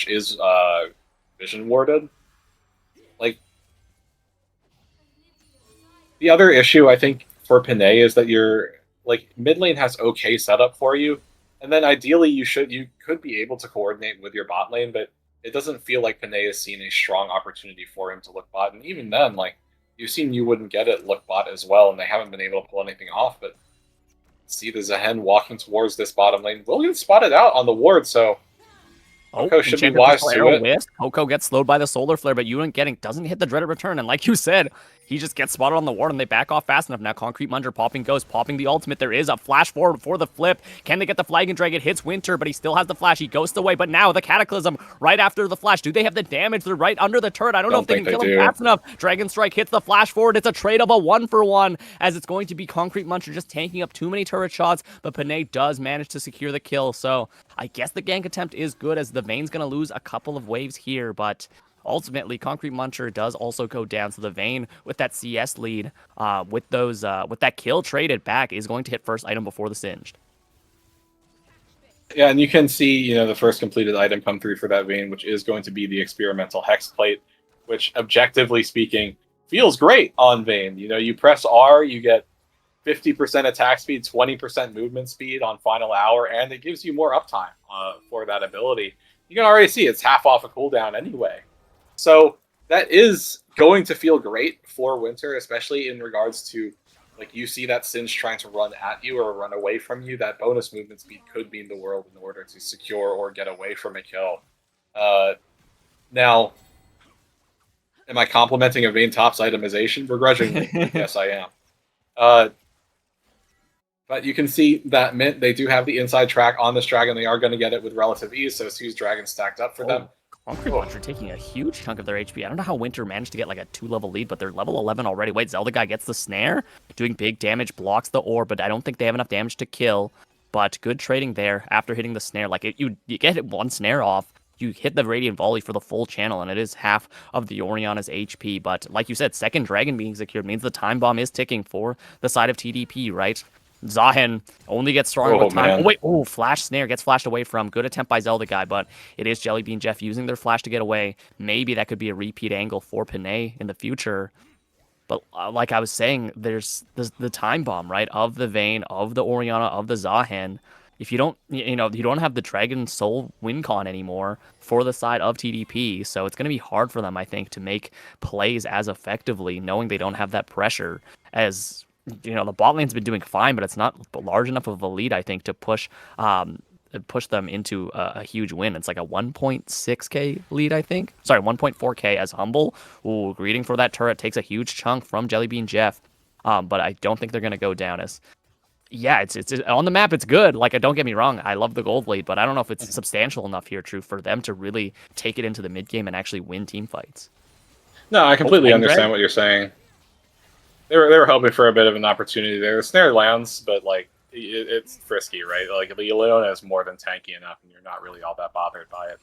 is vision warded. Like, the other issue I think for Panay is that your like mid lane has okay setup for you. And then ideally you could be able to coordinate with your bot lane, but it doesn't feel like Panay has seen a strong opportunity for him to look bot. And even then, like, you've seen You Wouldn't Get It look bot as well, and they haven't been able to pull anything off. But see the Zahen walking towards this bottom lane. Will get spotted out on the ward, so Coco should be wise to it. Coco gets slowed by the solar flare, but doesn't hit the dreaded return. And like you said, he just gets spotted on the ward, and they back off fast enough. Now Concrete Munger popping the ultimate. There is a flash forward for the flip. Can they get the Flag and Drag? It hits Winter, but he still has the flash. He ghosts away, but now the Cataclysm right after the flash. Do they have the damage? They're right under the turret. I don't know if they can kill him fast enough. Dragon Strike hits the flash forward. It's a trade of a 1-for-1, as it's going to be Concrete Muncher just tanking up too many turret shots, but Panay does manage to secure the kill. So I guess the gank attempt is good, as the Vayne's going to lose a couple of waves here, but ultimately, Concrete Muncher does also go down, so the Vayne with that CS lead, with that kill traded back, is going to hit first item before the Singed. Yeah, and you can see, you know, the first completed item come through for that Vayne, which is going to be the experimental Hex Plate, which, objectively speaking, feels great on Vayne. You know, you press R, you get 50% attack speed, 20% movement speed on final hour, and it gives you more uptime for that ability. You can already see it's half off a cooldown anyway. So that is going to feel great for Winter, especially in regards to, like, you see that Singe trying to run at you or run away from you. That bonus movement speed could mean the world in order to secure or get away from a kill. Now, am I complimenting a Vayne Top's itemization? Begrudgingly, yes, I am. But you can see that Mint, they do have the inside track on this dragon. They are going to get it with relative ease, so Sue's dragon stacked up for them. Concrete Muncher taking a huge chunk of their HP. I don't know how Winter managed to get like a 2-level lead, but they're level 11 already. Wait, Zelda Guy gets the snare, doing big damage, blocks the orb, but I don't think they have enough damage to kill. But good trading there after hitting the snare. Like, you get one snare off, you hit the Radiant Volley for the full channel, and it is half of the Orianna's HP. But like you said, second dragon being secured means the time bomb is ticking for the side of TDP, right? Zahen only gets stronger with time. Flash snare gets flashed away from. Good attempt by Zelda Guy, but it is Jellybean Jeff using their flash to get away. Maybe that could be a repeat angle for Panay in the future. But like I was saying, there's the time bomb, right? Of the Vayne, of the Orianna, of the Zahen. if you don't, you know, you don't have the Dragon Soul win con anymore for the side of TDP, so it's going to be hard for them, I think, to make plays as effectively, knowing they don't have that pressure. As you know, the bot lane's been doing fine, but it's not large enough of a lead, I think, to push them into a huge win. It's like a 1.6k lead, I think. Sorry, 1.4k as Humble. Ooh, greeting for that turret takes a huge chunk from Jellybean Jeff. But I don't think they're going to go down as... Yeah, it's on the map, it's good. Like, don't get me wrong, I love the gold lead, but I don't know if it's substantial enough here, True, for them to really take it into the mid game and actually win team fights. No, I completely understand what you're saying. They were hoping for a bit of an opportunity there. The snare lands, but like it's frisky, right? Like the Leona is more than tanky enough, and you're not really all that bothered by it.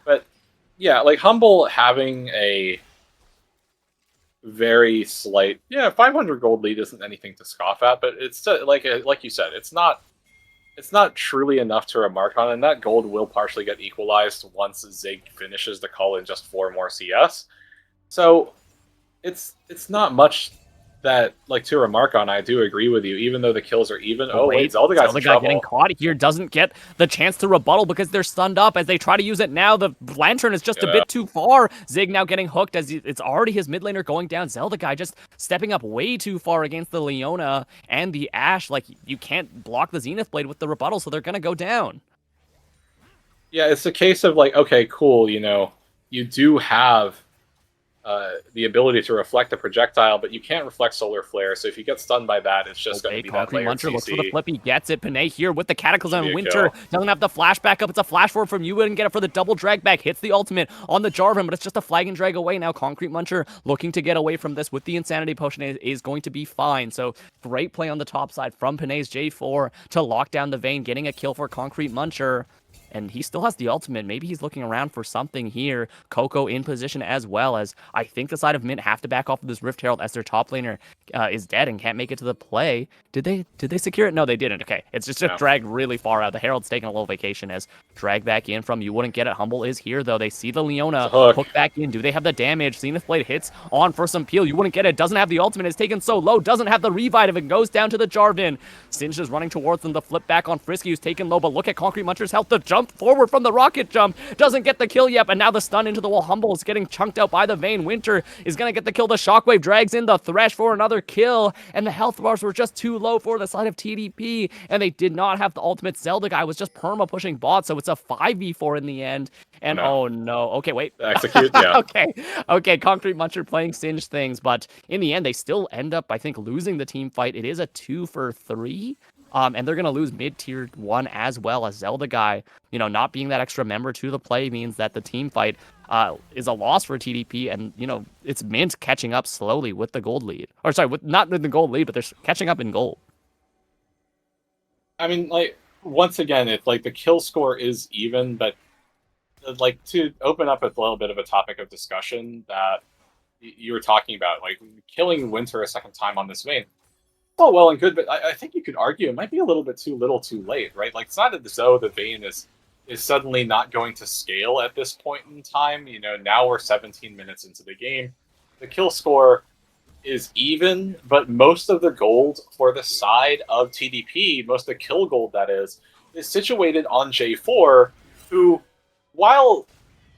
But yeah, like Humble having a very slight, 500 gold lead isn't anything to scoff at, but it's still, like you said, it's not truly enough to remark on, and that gold will partially get equalized once Zig finishes the call in just 4 more CS. So it's not much that like to remark on. I do agree with you, even though the kills are even. Oh wait, Zelda guy's in trouble. Getting caught here doesn't get the chance to rebuttal because they're stunned up as they try to use it now. The lantern is just a bit too far. Zig now getting hooked as it's already his mid laner going down. Zelda guy just stepping up way too far against the Leona and the Ashe. Like, you can't block the Zenith Blade with the rebuttal, so they're gonna go down. Yeah, it's a case of like, okay, cool, you know, you do have the ability to reflect a projectile, but you can't reflect Solar Flare, so if you get stunned by that, it's just going to be Concrete that layered Muncher CC. looks for the flip, he gets it. Panay here with the Cataclysm and Winter. Kill. Doesn't have the flash back up, it's a flash forward from you and get it for the double drag back. Hits the ultimate on the Jarvan, but it's just a flag and drag away now. Concrete Muncher looking to get away from this with the Insanity Potion is going to be fine. So great play on the top side from Panay's J4 to lock down the Vayne, getting a kill for Concrete Muncher. And he still has the ultimate. Maybe he's looking around for something here. Coco in position as well, as I think the side of Mint have to back off of this Rift Herald as their top laner is dead and can't make it to the play. Did they secure it? No, they didn't. Okay, it's just dragged really far out. The Herald's taking a little vacation as drag back in from You Wouldn't Get It. Humble is here, though. They see the Leona hook back in. Do they have the damage? Zenith Blade hits on for some peel. You Wouldn't Get It. Doesn't have the ultimate. It's taken so low. Doesn't have the revive if it goes down to the Jarvan. Singe is running towards them. The flip back on Frisky, who's taken low, but look at Concrete Muncher's health. The jump forward from the rocket jump doesn't get the kill yet, but now the stun into the wall. Humble is getting chunked out by the Vayne. Winter is going to get the kill. The Shockwave drags in the Thresh for another kill, and the health bars were just too low for the side of TDP, and they did not have the ultimate. Zelda guy was just perma pushing bot, so it's a 5v4 in the end. And oh no, okay, wait. Execute, yeah. Okay, Concrete Muncher playing Singe things, but in the end, they still end up, I think, losing the team fight. It is a 2-for-3. And they're going to lose mid-tier 1 as well, as Zelda guy, you know, not being that extra member to the play means that the team fight is a loss for TDP, and, you know, it's Mint catching up slowly with the gold lead. Or, sorry, not with the gold lead, but they're catching up in gold. I mean, like, once again, it's like the kill score is even, but, like, to open up a little bit of a topic of discussion that you were talking about, like, killing Winter a second time on this Vayne. Oh, well and good, but I think you could argue it might be a little bit too little too late, right? Like, it's not as though the Vayne is suddenly not going to scale at this point in time. You know, now we're 17 minutes into the game. The kill score is even, but most of the gold for the side of TDP, most of the kill gold, that is situated on J4, who, while,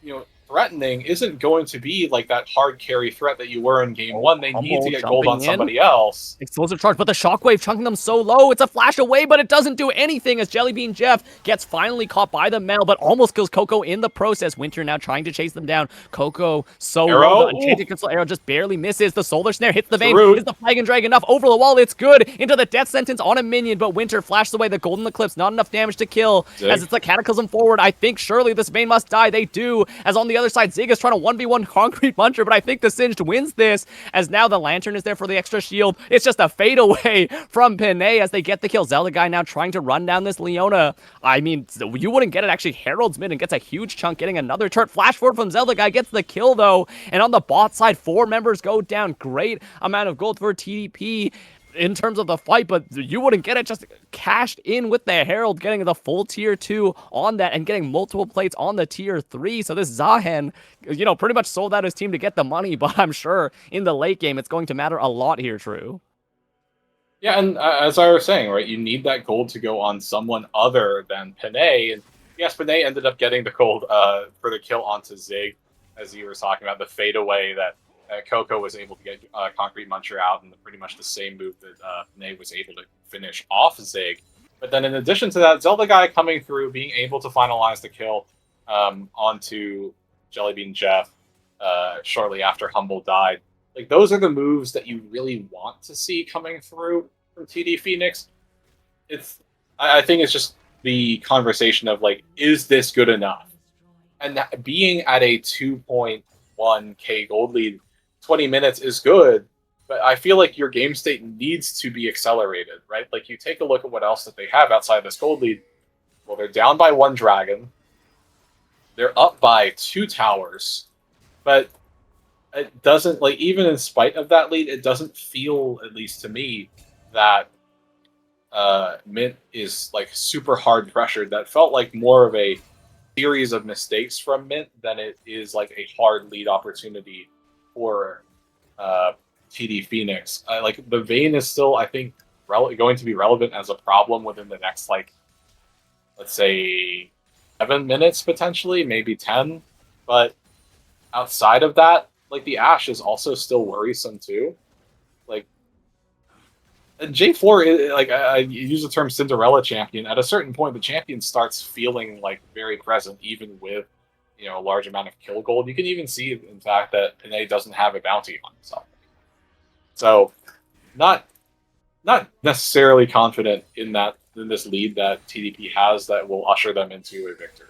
you know, threatening, isn't going to be like that hard carry threat that you were in game 1. They need to get gold on somebody else. Explosive charge, but the Shockwave chunking them so low. It's a flash away, but it doesn't do anything as Jellybean Jeff gets finally caught by the Mel, but almost kills Coco in the process. Winter now trying to chase them down. Coco so low. The Enchanted Crystal Arrow just barely misses. The Solar Snare hits the Vayne. Is the Flag and Drag enough? Over the wall, it's good. Into the Death Sentence on a minion, but Winter flashes away the Golden Eclipse. Not enough damage to kill. Zig. As it's a Cataclysm forward. I think surely this Vayne must die. They do. As on the other side, Zig is trying to 1v1 Concrete Muncher, but I think the Singed wins this, as now the Lantern is there for the extra shield. It's just a fade away from Panay as they get the kill. Zelda guy now trying to run down this Leona. I mean, You Wouldn't Get It actually heralds mid and gets a huge chunk, getting another turret. Flash forward from Zelda guy, gets the kill though, and on the bot side, 4 members go down. Great amount of gold for TDP in terms of the fight, but You Wouldn't Get It just cashed in with the Herald, getting the full tier 2 on that and getting multiple plates on the tier 3. So this Zahen, you know, pretty much sold out his team to get the money, but I'm sure in the late game it's going to matter a lot here, True. Yeah, and as I was saying, right, you need that gold to go on someone other than Panay. And yes, Panay ended up getting the gold for the kill onto Zig, as you were talking about, the fadeaway that Coco was able to get Concrete Muncher out, and pretty much the same move that Panay was able to finish off Zig. But then in addition to that, Zelda Guy coming through, being able to finalize the kill onto Jellybean Jeff shortly after Humble died. Like, those are the moves that you really want to see coming through from TD Phoenix. I think it's just the conversation of, like, is this good enough? And being at a 2.1k gold lead, 20 minutes is good, but I feel like your game state needs to be accelerated, right? Like, you take a look at what else that they have outside this gold lead. Well, they're down by 1 dragon. They're up by 2 towers, but it doesn't, like, even in spite of that lead, it doesn't feel, at least to me, that Mint is like super hard pressured. That felt like more of a series of mistakes from Mint than it is like a hard lead opportunity for TD Phoenix. Like, the Vayne is still, I think, going to be relevant as a problem within the next, like, let's say 7 minutes potentially, maybe 10. But outside of that, like, the Ashe is also still worrisome too. Like, J4, like, I use the term Cinderella champion. At a certain point, the champion starts feeling like very present, even with, you know, a large amount of kill gold. You can even see, in fact, that Panay doesn't have a bounty on himself. So, not necessarily confident in this lead that TDP has that will usher them into a victory.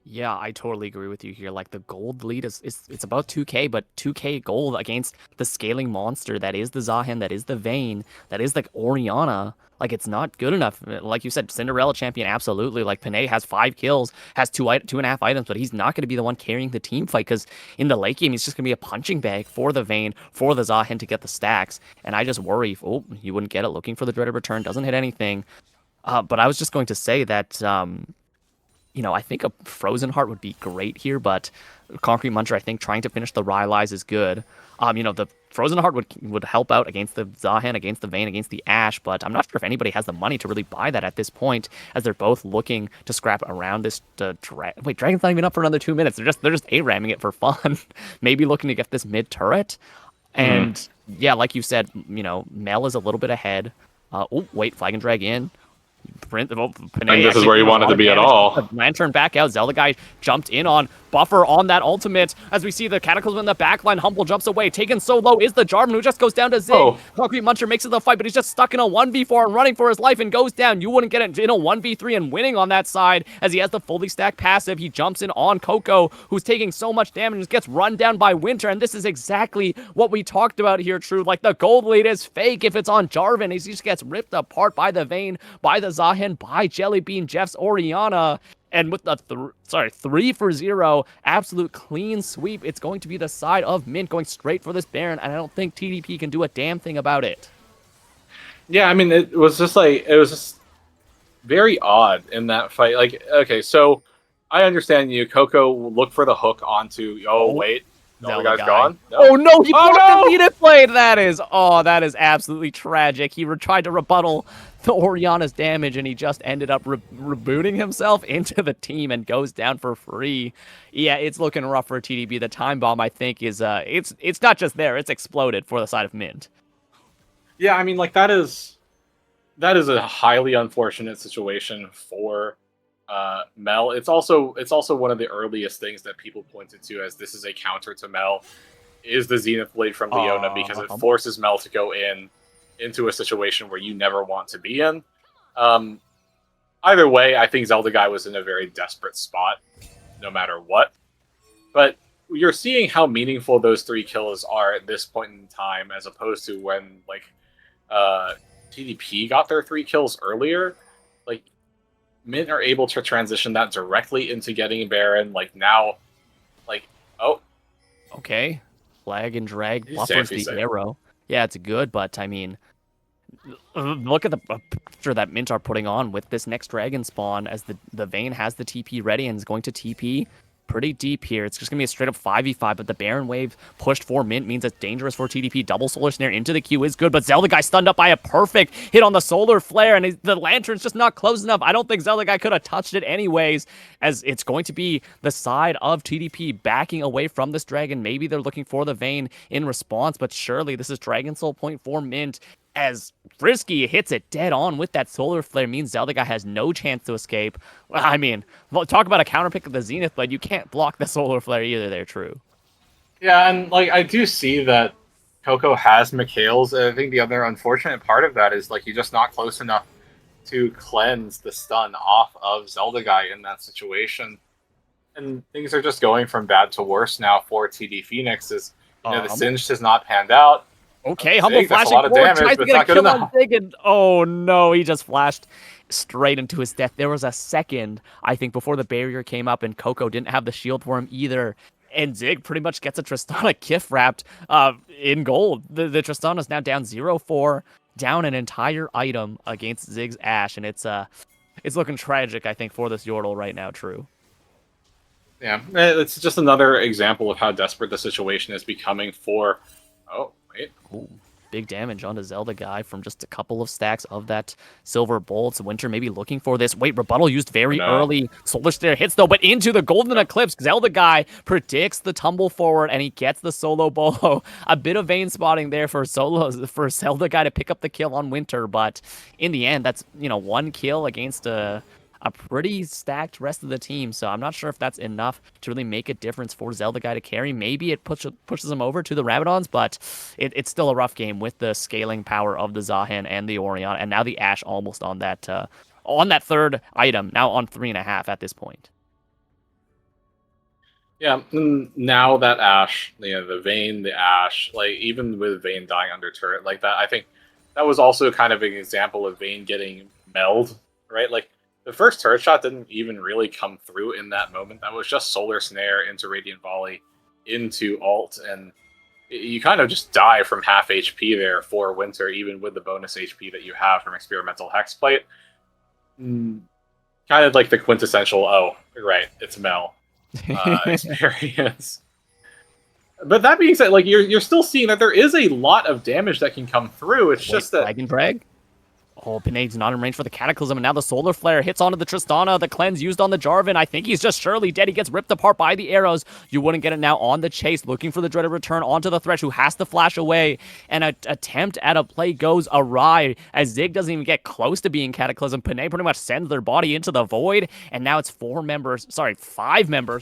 Yeah, I totally agree with you here. Like, the gold lead is it's about 2k, but 2k gold against the scaling monster that is the Zahen, that is the Vayne, that is like Orianna. Like, it's not good enough. Like you said, Cinderella champion, absolutely. Like, Panay has 5 kills, has 2.5 items, but he's not going to be the one carrying the team fight, because in the late game, he's just going to be a punching bag for the Vayne, for the Zahen to get the stacks. And I just worry, oh, you wouldn't get it. Looking for the dreaded return, doesn't hit anything. But I was just going to say that you know, I think a Frozen Heart would be great here, but Concrete Muncher, I think trying to finish the Rylai's is good. You know, the Frozen Heart would help out against the Zahen, against the Vayne, against the Ashe, but I'm not sure if anybody has the money to really buy that at this point, as they're both looking to scrap around this. Wait, Dragon's not even up for another 2 minutes. They're just A-ramming it for fun. Maybe looking to get this mid turret. And yeah, like you said, you know, Mel is a little bit ahead. Oh, wait, Flag and Drag in. And this is where you wanted to be at all. Lantern back out. Zelda Guy jumped in on Buffer on that ultimate. As we see the Cataclysm in the backline, Humble jumps away. Taken so low is the Jarvan, who just goes down to Zig. Oh. Concrete Muncher makes it the fight, but he's just stuck in a 1v4 and running for his life and goes down. You wouldn't get it in a 1v3 and winning on that side, as he has the fully stacked passive. He jumps in on Coco, who's taking so much damage and gets run down by Winter. And this is exactly what we talked about here, True. Like, the gold lead is fake if it's on Jarvan. He just gets ripped apart by the Vayne, by the Zahen, by Jellybean Jeff's Orianna. And with the 3-for-0 absolute clean sweep, it's going to be the side of Mint going straight for this Baron, and I don't think TDP can do a damn thing about it. Yeah, I mean, it was just very odd in that fight. Like, okay, so I understand you. Coco look for the hook onto. Oh wait, the guy's gone. No. Oh no, he blocked the lead blade. That is absolutely tragic. He tried to rebuttal the Orianna's damage, and he just ended up rebooting himself into the team and goes down for free. Yeah, it's looking rough for TDP. The time bomb, I think, is it's not just there; it's exploded for the side of Mint. Yeah, I mean, like, that is a highly unfortunate situation for Mel. It's also one of the earliest things that people pointed to as this is a counter to Mel, is the Zenith Blade from Leona, because it forces Mel to go into a situation where you never want to be in. Either way, I think Zelda Guy was in a very desperate spot, no matter what. But you're seeing how meaningful those 3 kills are at this point in time, as opposed to when, like, TDP got their 3 kills earlier. Like, Mint are able to transition that directly into getting Baron. Like, now, like, oh. Okay. Flag and drag buffers the arrow. Yeah, it's good, but I mean, look at the picture that Mint are putting on with this next dragon spawn, as the Vayne has the TP ready and is going to TP. pretty deep here. It's just going to be a straight up 5v5, but the Baron Wave pushed for Mint means it's dangerous for TDP. Double Solar Snare into the Q is good, but Zelda Guy stunned up by a perfect hit on the Solar Flare, and the Lantern's just not close enough. I don't think Zelda Guy could have touched it anyways, as it's going to be the side of TDP backing away from this Dragon. Maybe they're looking for the Vayne in response, but surely this is Dragon Soul point for Mint, as Frisky hits it dead on with that Solar Flare. Means Zelda Guy has no chance to escape. Well, I mean, talk about a counter pick of the Zenith, but you can't block the Solar Flare either there, True. Yeah, and like I do see that Coco has Mikhail's. I think the other unfortunate part of that is like you're just not close enough to cleanse the stun off of Zelda Guy in that situation. And things are just going from bad to worse now for TD Phoenix. As you know, the Singed has not panned out. Okay, Humble flashing forward, tries to get a kill on Zig, and oh no, he just flashed straight into his death. There was a second, I think, before the barrier came up, and Coco didn't have the shield for him either. And Zig pretty much gets a Tristana gift wrapped in gold. The Tristana is now down 0-4, down an entire item against Zig's Ashe, and it's looking tragic, I think, for this Yordle right now, True. Yeah, it's just another example of how desperate the situation is becoming for... Oh, wait. Ooh, big damage onto Zelda Guy from just a couple of stacks of that Silver Bolts. Winter maybe looking for this. Wait, Rebuttal used very early. Solar Snare hits, though, but into the Golden Eclipse. Zelda Guy predicts the tumble forward, and he gets the solo bolo. A bit of Vayne spotting there for Zelda Guy to pick up the kill on Winter, but in the end, that's, you know, one kill against a pretty stacked rest of the team, so I'm not sure if that's enough to really make a difference for Zelda Guy to carry. Maybe it pushes him over to the Rabadons, but it's still a rough game with the scaling power of the Zahen and the Orion, and now the Ashe almost on that third item, now on 3.5 at this point. Yeah, now that Ashe, you know, the Vayne, the Ashe, like even with Vayne dying under turret like that, I think that was also kind of an example of Vayne getting meld, right? Like, the first turret shot didn't even really come through in that moment. That was just Solar Snare into Radiant Volley, into ult, and you kind of just die from half HP there for Winter, even with the bonus HP that you have from Experimental Hexplate. Kind of like the quintessential, oh, right, it's Mel experience. But that being said, like you're still seeing that there is a lot of damage that can come through. It's just that... Dragon Drag? Oh, Pinade's not in range for the Cataclysm, and now the Solar Flare hits onto the Tristana. The cleanse used on the Jarvan. I think he's just surely dead. He gets ripped apart by the arrows. You wouldn't get it now on the chase, looking for the Dreaded Return onto the Thresh, who has to flash away. And an attempt at a play goes awry, as Zig doesn't even get close to being Cataclysm. Pinade pretty much sends their body into the void, and now it's 5 members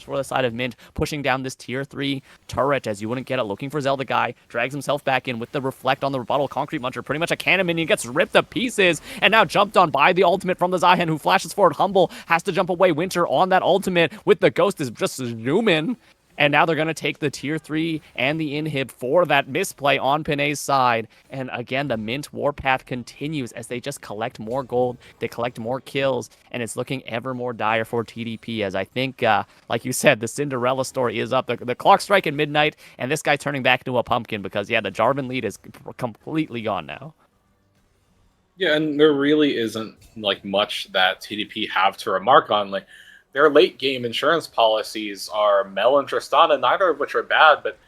for the side of Mint, pushing down this tier 3 turret, as you wouldn't get it, looking for Zelda Guy. Drags himself back in with the Reflect on the Rebuttal. Concrete Muncher, pretty much a cannon minion, gets ripped to pieces. And now jumped on by the ultimate from the Zahen, who flashes forward. Humble has to jump away. Winter on that ultimate with the Ghost is just zooming. And now they're going to take the tier 3 and the inhib for that misplay on Pinade's side. And again, the Mint warpath continues as they just collect more gold. They collect more kills. And it's looking ever more dire for TDP, as I think, like you said, the Cinderella story is up. The clock strike at midnight, and this guy turning back into a pumpkin because, yeah, the Jarvan lead is completely gone now. Yeah, and there really isn't like much that TDP have to remark on. Like their late game insurance policies are Mel and Tristana, neither of which are bad, but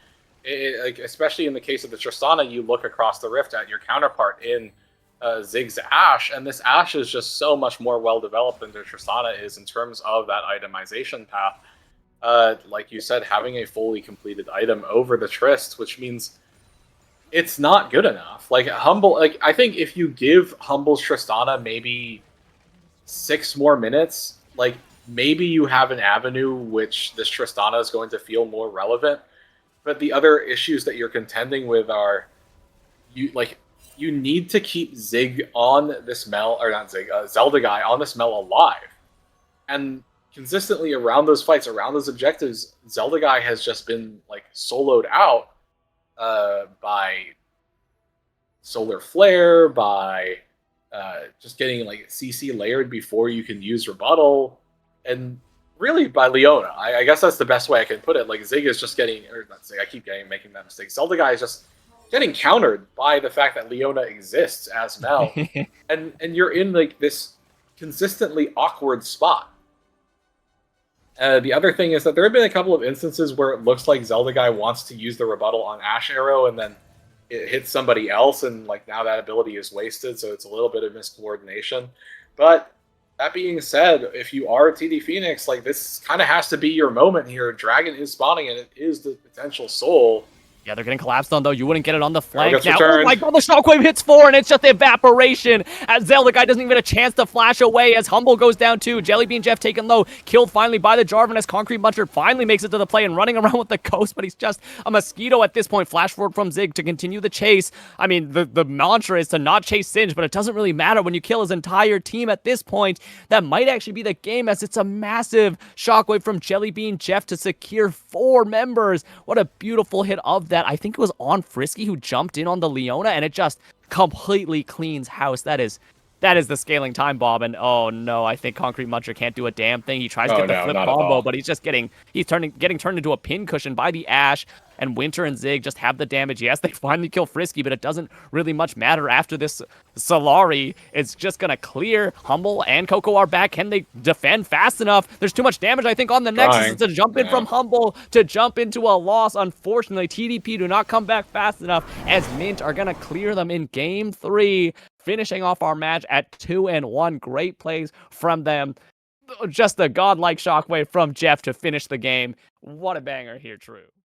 like especially in the case of the Tristana, you look across the rift at your counterpart in Zig's Ashe, and this Ashe is just so much more well developed than the Tristana is in terms of that itemization path. Like you said, having a fully completed item over the Trist, which means it's not good enough. Like Humble, like I think if you give Humble's Tristana maybe 6 more minutes, like maybe you have an avenue which this Tristana is going to feel more relevant. But the other issues that you're contending with are you need to keep Zig on this Mel, or not Zig, Zelda Guy on this Mel alive. And consistently around those fights, around those objectives, Zelda Guy has just been like soloed out by Solar Flare, by just getting like CC layered before you can use Rebuttal, and really by Leona. I guess that's the best way I can put it. Like Zig is just getting, or not Zig, I keep making that mistake. Zelda Guy is just getting countered by the fact that Leona exists as Mel, and you're in like this consistently awkward spot. The other thing is that there have been a couple of instances where it looks like Zelda guy wants to use the rebuttal on Ash Arrow, and then it hits somebody else, and like now that ability is wasted, so it's a little bit of miscoordination. But that being said, if you are TD Phoenix, like this kind of has to be your moment here. Dragon is spawning, and it is the potential soul. Yeah, they're getting collapsed on, though. You wouldn't get it on the flank. Gets Now, returned. oh my god, the shockwave hits 4, and it's just evaporation. As Zelda guy doesn't even get a chance to flash away as Humble goes down too. Jellybean Jeff taken low, killed finally by the Jarvan as Concrete Muncher finally makes it to the play and running around with the Ghost, but he's just a mosquito at this point. Flash forward from Zig to continue the chase. I mean, the mantra is to not chase Singe, but it doesn't really matter when you kill his entire team at this point. That might actually be the game, as it's a massive shockwave from Jellybean Jeff to secure 4 members. What a beautiful hit of that. I think it was on Frisky who jumped in on the Leona, and it just completely cleans house. That is the scaling time bomb, and oh no, I think Concrete Muncher can't do a damn thing. He tries to get the flip combo, but he's just getting turned into a pin cushion by the Ash, and Winter and Zig just have the damage. Yes, they finally kill Frisky, but it doesn't really much matter after this. Solari is just gonna clear. Humble and Coco are back. Can they defend fast enough? There's too much damage, I think, on the Nexus. It's a jump in from Humble to jump into a loss. Unfortunately, TDP do not come back fast enough, as Mint are gonna clear them in Game 3. Finishing off our match at 2-1. Great plays from them. Just a godlike shockwave from Jeff to finish the game. What a banger here, True.